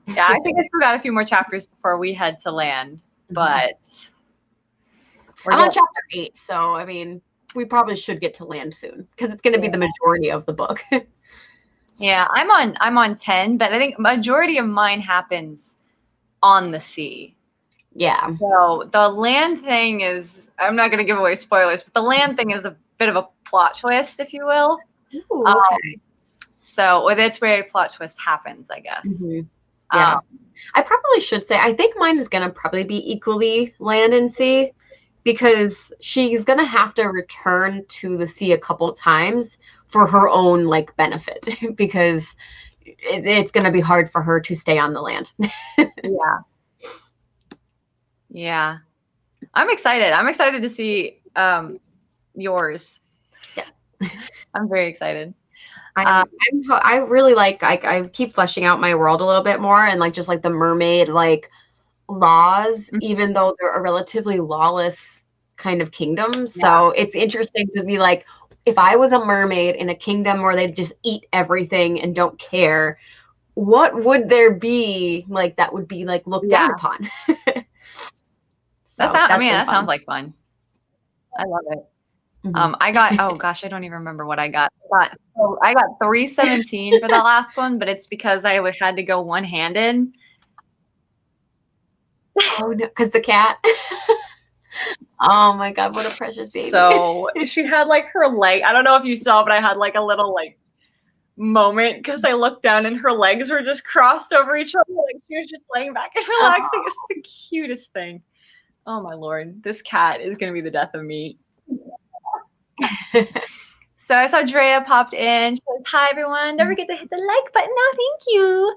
Yeah, I think I still got a few more chapters before we head to land, but I'm on chapter 8, so I mean, we probably should get to land soon because it's going to be the majority of the book. Yeah, I'm on 10, but I think majority of mine happens on the sea. Yeah. So the land thing is, I'm not going to give away spoilers, but the land thing is a bit of a plot twist, if you will. Ooh, okay. So that's where a plot twist happens, I guess. Mm-hmm. Yeah. I probably should say, I think mine is going to probably be equally land and sea because she's going to have to return to the sea a couple times for her own like benefit because it's going to be hard for her to stay on the land. Yeah. Yeah. I'm excited. I'm excited to see yours. Yeah. I'm very excited. I really like I keep fleshing out my world a little bit more and like just like the mermaid like laws, even though they're a relatively lawless kind of kingdom. So it's interesting to be like, if I was a mermaid in a kingdom where they just eat everything and don't care, what would there be like that would be like looked down upon? So that's been that fun. sounds like fun. I love it. Mm-hmm. I got, oh gosh, I don't even remember what I got. I got 317 for the last one, but it's because I had to go one-handed. Oh no, because the cat. Oh my God, what a precious baby. So she had like her leg. I don't know if you saw, but I had like a little like moment because I looked down and her legs were just crossed over each other. Like she was just laying back and relaxing. It's the cutest thing. Oh my Lord. This cat is going to be the death of me. So I saw Drea popped in. She says, "Hi, everyone. Don't forget to hit the like button. No, thank you.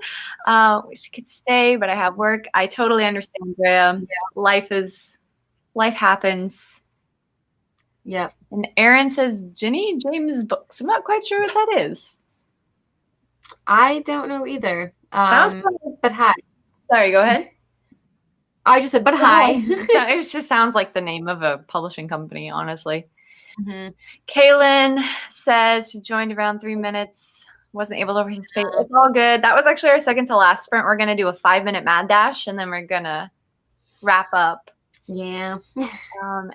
Wish I could stay, but I have work." I totally understand, Drea. Yeah. Life happens. Yep. And Aaron says, "Jenny James books." I'm not quite sure what that is. I don't know either. Sounds but hi. Sorry, go ahead. I just said, but hi. It just sounds like the name of a publishing company, honestly. Mm-hmm. Kaylin says she joined around 3 minutes, wasn't able to participate. It's all good. That was actually our second to last sprint. We're going to do a 5-minute mad dash, and then we're going to wrap up. Yeah.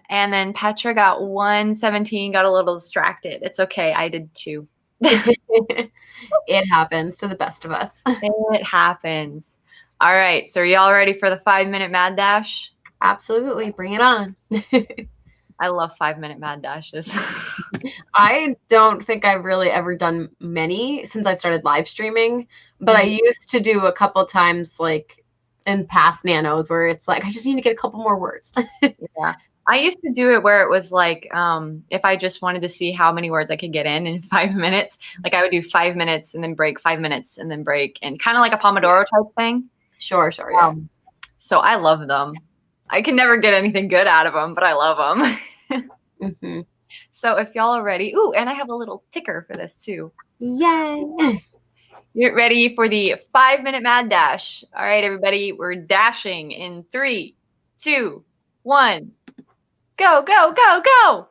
And then Petra got 117, got a little distracted. It's okay. I did too. It happens to the best of us. It happens. All right. So are y'all ready for the 5-minute mad dash? Absolutely. Bring it on. I love 5-minute mad dashes. I don't think I've really ever done many since I started live streaming, but I used to do a couple times like in past nanos where it's like, I just need to get a couple more words. Yeah. I used to do it where it was like, if I just wanted to see how many words I could get in 5 minutes, like I would do 5 minutes and then break, 5 minutes and then break, and kind of like a Pomodoro type thing. Sure, yeah. So I love them. I can never get anything good out of them, but I love them. Mm-hmm. So if y'all are ready, ooh, and I have a little ticker for this too. Yay! Get ready for the 5-minute mad dash. All right, everybody, we're dashing in 3, 2, 1. Go, go, go, go.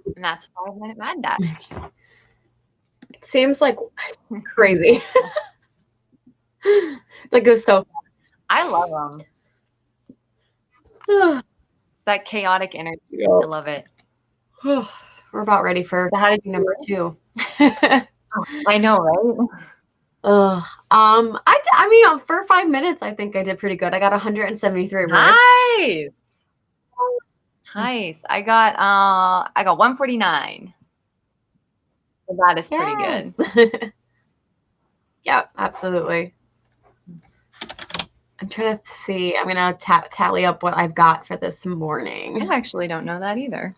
And that's 5-minute mad dash. It seems like crazy. That goes so I love them. fast. It's that chaotic energy. Yep. I love it. We're about ready for So how did you number do? 2. I know, right? I mean, for 5 minutes, I think I did pretty good. I got 173 words. Nice. Nice. I got 149. So that is pretty good. Yeah, absolutely. I'm trying to see. I'm gonna tally up what I've got for this morning. I actually don't know that either.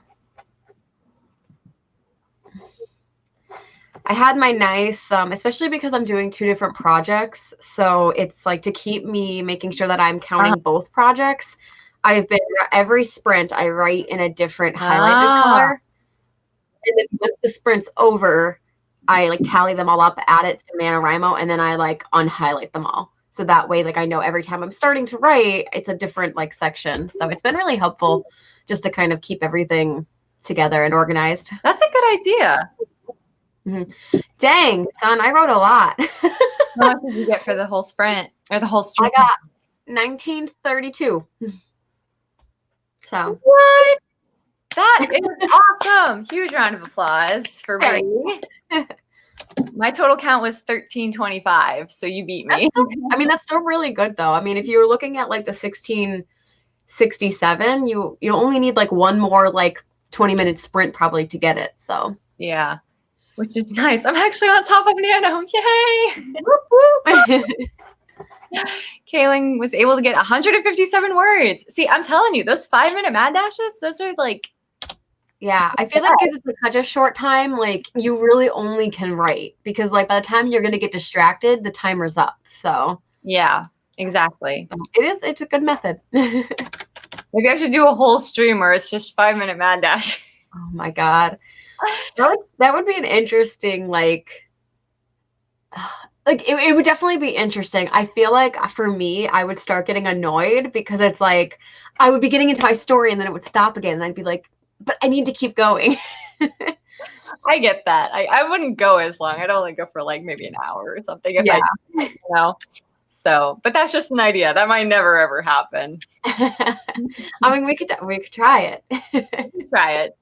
I had my nice, especially because I'm doing 2 different projects. So it's like to keep me making sure that I'm counting both projects. I've been every sprint I write in a different highlighted color. And then once the sprint's over, I like tally them all up, add it to NaNoWriMo, and then I like unhighlight them all. So that way, like I know every time I'm starting to write, it's a different like section. So it's been really helpful just to kind of keep everything together and organized. That's a good idea. Mm-hmm. Dang, son, I wrote a lot. How much did you get for the whole sprint or the whole stream? I got 1932. So what? That is awesome. Huge round of applause for Bree. My total count was 1325, so you beat me. That's still really good though. I mean, if you were looking at like the 1667, you only need like one more like 20-minute sprint probably to get it. So yeah, which is nice. I'm actually on top of NaNo. Yay! Kaylin was able to get 157 words. See, I'm telling you, those 5-minute mad dashes, those are like. Yeah, I feel like it's such a short time, like you really only can write because like by the time you're gonna get distracted, the timer's up. So yeah, exactly. It's a good method. Maybe I should do a whole stream where it's just 5-minute mad dash. Oh my god, that would be an interesting like it would definitely be interesting. I feel like for me, I would start getting annoyed because it's like I would be getting into my story and then it would stop again, and I'd be like, but I need to keep going. I get that. I wouldn't go as long. I'd only go for like maybe an hour or something. If So, but that's just an idea. That might never ever happen. I mean, we could try it. Try it.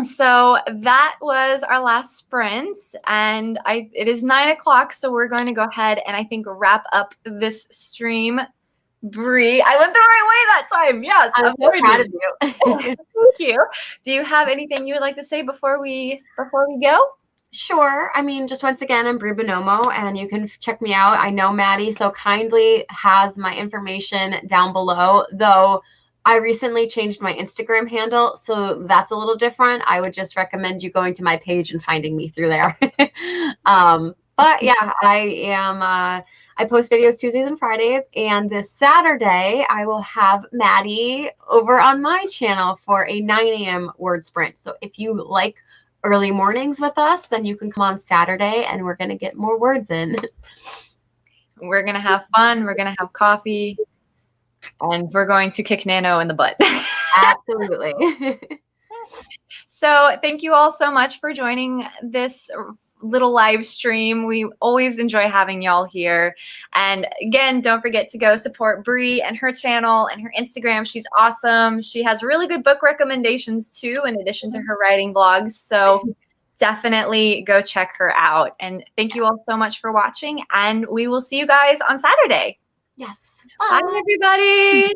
So that was our last sprint, and it is 9 o'clock. So we're going to go ahead and I think wrap up this stream. Bree, I went the right way that time. Yes, I'm so proud of you. Thank you. Do you have anything you would like to say before we go? Sure. I mean, just once again, I'm Bree Buonomo, and you can check me out. I know Maddie so kindly has my information down below, though I recently changed my Instagram handle, so that's a little different. I would just recommend you going to my page and finding me through there. But yeah, I am. I post videos Tuesdays and Fridays, and this Saturday I will have Maddie over on my channel for a 9 a.m. word sprint. So if you like early mornings with us, then you can come on Saturday and we're going to get more words in. We're going to have fun. We're going to have coffee, and we're going to kick NaNo in the butt. Absolutely. So thank you all so much for joining this little live stream. We always enjoy having y'all here. And again, don't forget to go support Bree and her channel and her Instagram. She's awesome. She has really good book recommendations too, in addition to her writing blogs. So definitely go check her out. And thank you all so much for watching. And we will see you guys on Saturday. Yes. Bye everybody.